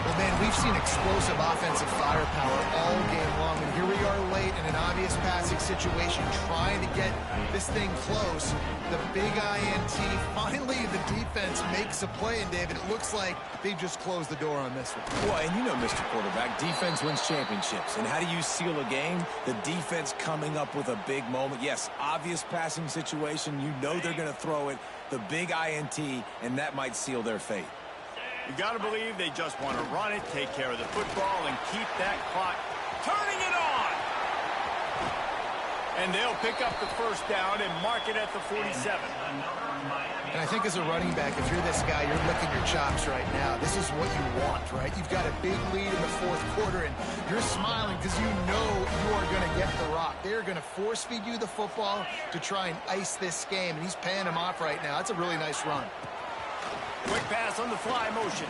Well, man, we've seen explosive offensive firepower all game long, and here we are late in an obvious passing situation trying to get this thing close. The big INT, finally the defense makes a play, and David, it looks like they just closed the door on this one. Well, and you know, Mr. Quarterback, defense wins championships. And how do you seal a game? The defense coming up with a big moment. Yes, obvious passing situation. You know they're going to throw it. The big INT, and that might seal their fate. You got to believe they just want to run it, take care of the football, and keep that clock turning it on. And they'll pick up the first down and mark it at the 47. And I think as a running back, if you're this guy, you're licking your chops right now. This is what you want, right? You've got a big lead in the fourth quarter, and you're smiling because you know you are going to get the rock. They're going to force feed you the football to try and ice this game, and he's paying him off right now. That's a really nice run. Quick pass on the fly motion.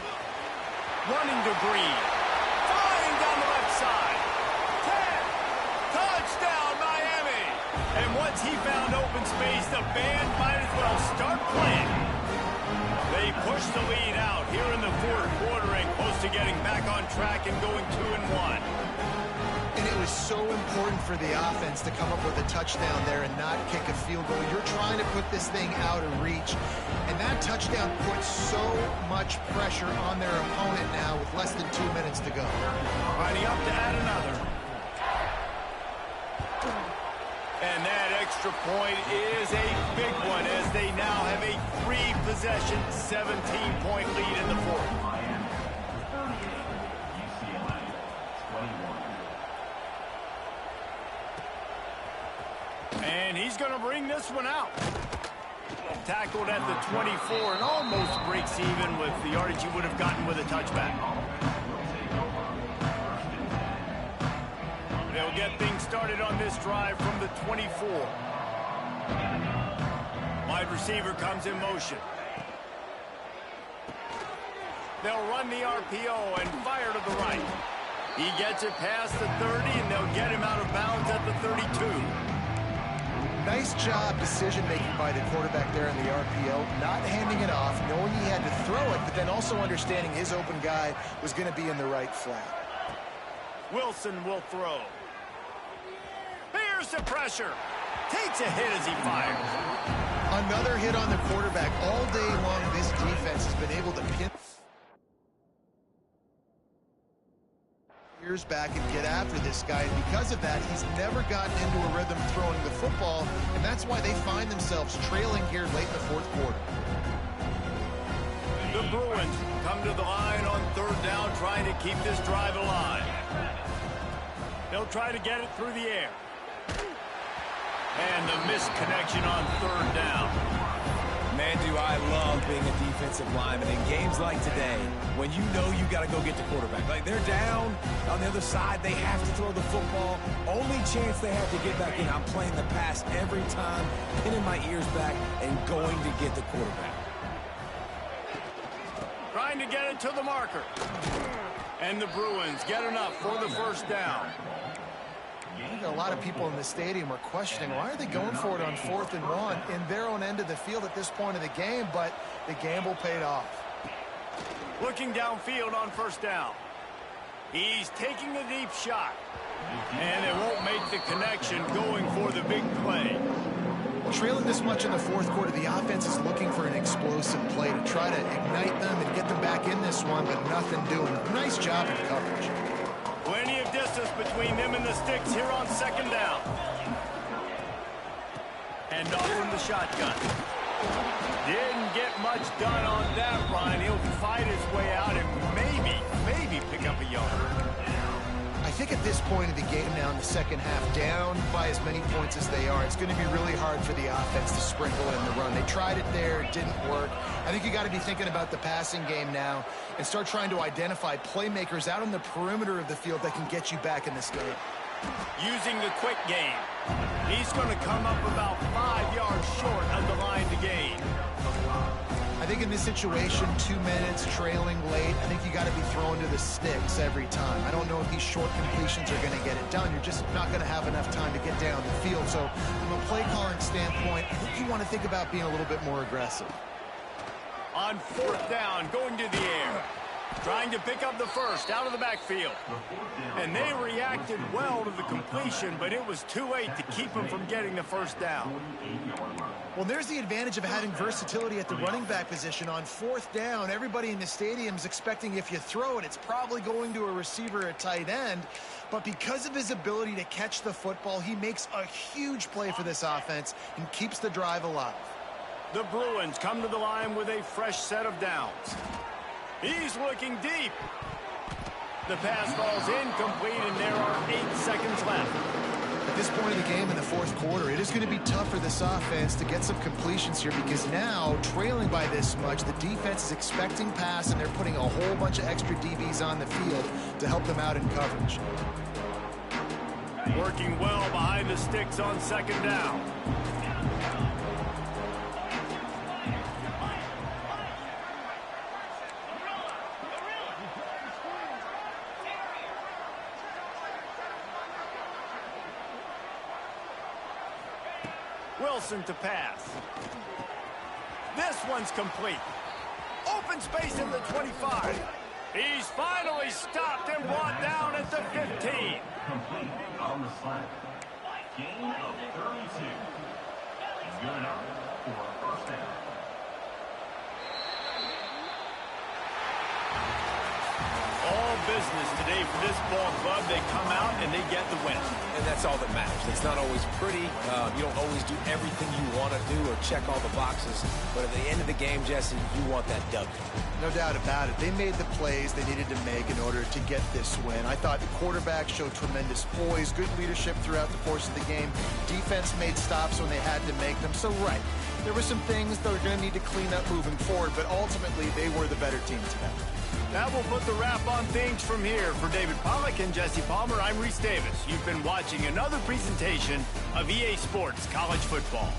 Running to Green. Flying down the left side. 10. Touchdown, Miami. And once he found open space, the band might as well start playing. They push the lead out here in the fourth quarter and close to getting back on track and going 2-1. And it was so important for the offense to come up with a touchdown there and not kick a field goal. You're trying to put this thing out of reach. And that touchdown puts so much pressure on their opponent now with less than 2 minutes to go. Lining up to add another. And that extra point is a big one as they now have a 3-possession, 17-point lead in the fourth. And he's going to bring this one out. Tackled at the 24 and almost breaks even with the yardage he would have gotten with a touchback. They'll get things started on this drive from the 24. Wide receiver comes in motion. They'll run the RPO and fire to the right. He gets it past the 30, and they'll get him out of bounds at the 32. Nice job decision-making by the quarterback there in the RPO, not handing it off, knowing he had to throw it, but then also understanding his open guy was going to be in the right flat. Wilson will throw. Here's the pressure. Takes a hit as he fires. Another hit on the quarterback. All day long, this defense has ears back and get after this guy. And because of that, he's never gotten into a rhythm throwing the football, and that's why they find themselves trailing here late in the fourth quarter. The Bruins come to the line on third down, trying to keep this drive alive. They'll try to get it through the air. And the missed connection on third down. Man, do I love being a defensive lineman in games like today when you know you got to go get the quarterback. Like, they're down on the other side. They have to throw the football. Only chance they have to get back in. I'm playing the pass every time, pinning my ears back and going to get the quarterback. Trying to get it to the marker. And the Bruins get enough for the first down. I think a lot of people in the stadium are questioning why are they going for it on 4th and 1 in their own end of the field at this point of the game, but the gamble paid off. Looking downfield on first down. He's taking a deep shot. And it won't make the connection, going for the big play. Well, trailing this much in the fourth quarter, the offense is looking for an explosive play to try to ignite them and get them back in this one, but nothing doing. Nice job in coverage. Plenty of distance between them and the sticks here on second down. And off from the shotgun. Didn't get much done on that run. He'll fight his way out and maybe pick up a yard. I think at this point of the game now in the second half, down by as many points as they are, it's going to be really hard for the offense to sprinkle in the run. They tried it there, it didn't work. I think you got to be thinking about the passing game now and start trying to identify playmakers out on the perimeter of the field that can get you back in this game. Using the quick game. He's going to come up about 5 yards short of the line to gain. I think in this situation, 2 minutes, trailing late, I think you got to be throwing to the sticks every time. I don't know if these short completions are going to get it done. You're just not going to have enough time to get down the field. So from a play calling standpoint, I think you want to think about being a little bit more aggressive. On fourth down, going to the air. Trying to pick up the first out of the backfield. And they reacted well to the completion, but it was too late to keep them from getting the first down. Well, there's the advantage of having versatility at the running back position. On fourth down, everybody in the stadium is expecting if you throw it, it's probably going to a receiver at tight end. But because of his ability to catch the football, he makes a huge play for this offense and keeps the drive alive. The Bruins come to the line with a fresh set of downs. He's looking deep. The pass falls incomplete, and there are 8 seconds left. At this point of the game in the fourth quarter, it is going to be tough for this offense to get some completions here because now, trailing by this much, the defense is expecting pass, and they're putting a whole bunch of extra DBs on the field to help them out in coverage. Working well behind the sticks on second down. Wilson to pass. This one's complete. Open space in the 25. He's finally stopped and brought down at the 15. Complete on the slant. Gain of 32. Good enough for a first down. All business today for this ball club. They come out and they get the win. And that's all that matters. It's not always pretty. You don't always do everything you want to do or check all the boxes. But at the end of the game, Jesse, you want that W. No doubt about it. They made the plays they needed to make in order to get this win. I thought the quarterback showed tremendous poise, good leadership throughout the course of the game. Defense made stops when they had to make them. So, right, there were some things that were going to need to clean up moving forward, but ultimately they were the better team today. That will put the wrap on things from here. For David Pollack and Jesse Palmer, I'm Reese Davis. You've been watching another presentation of EA Sports College Football.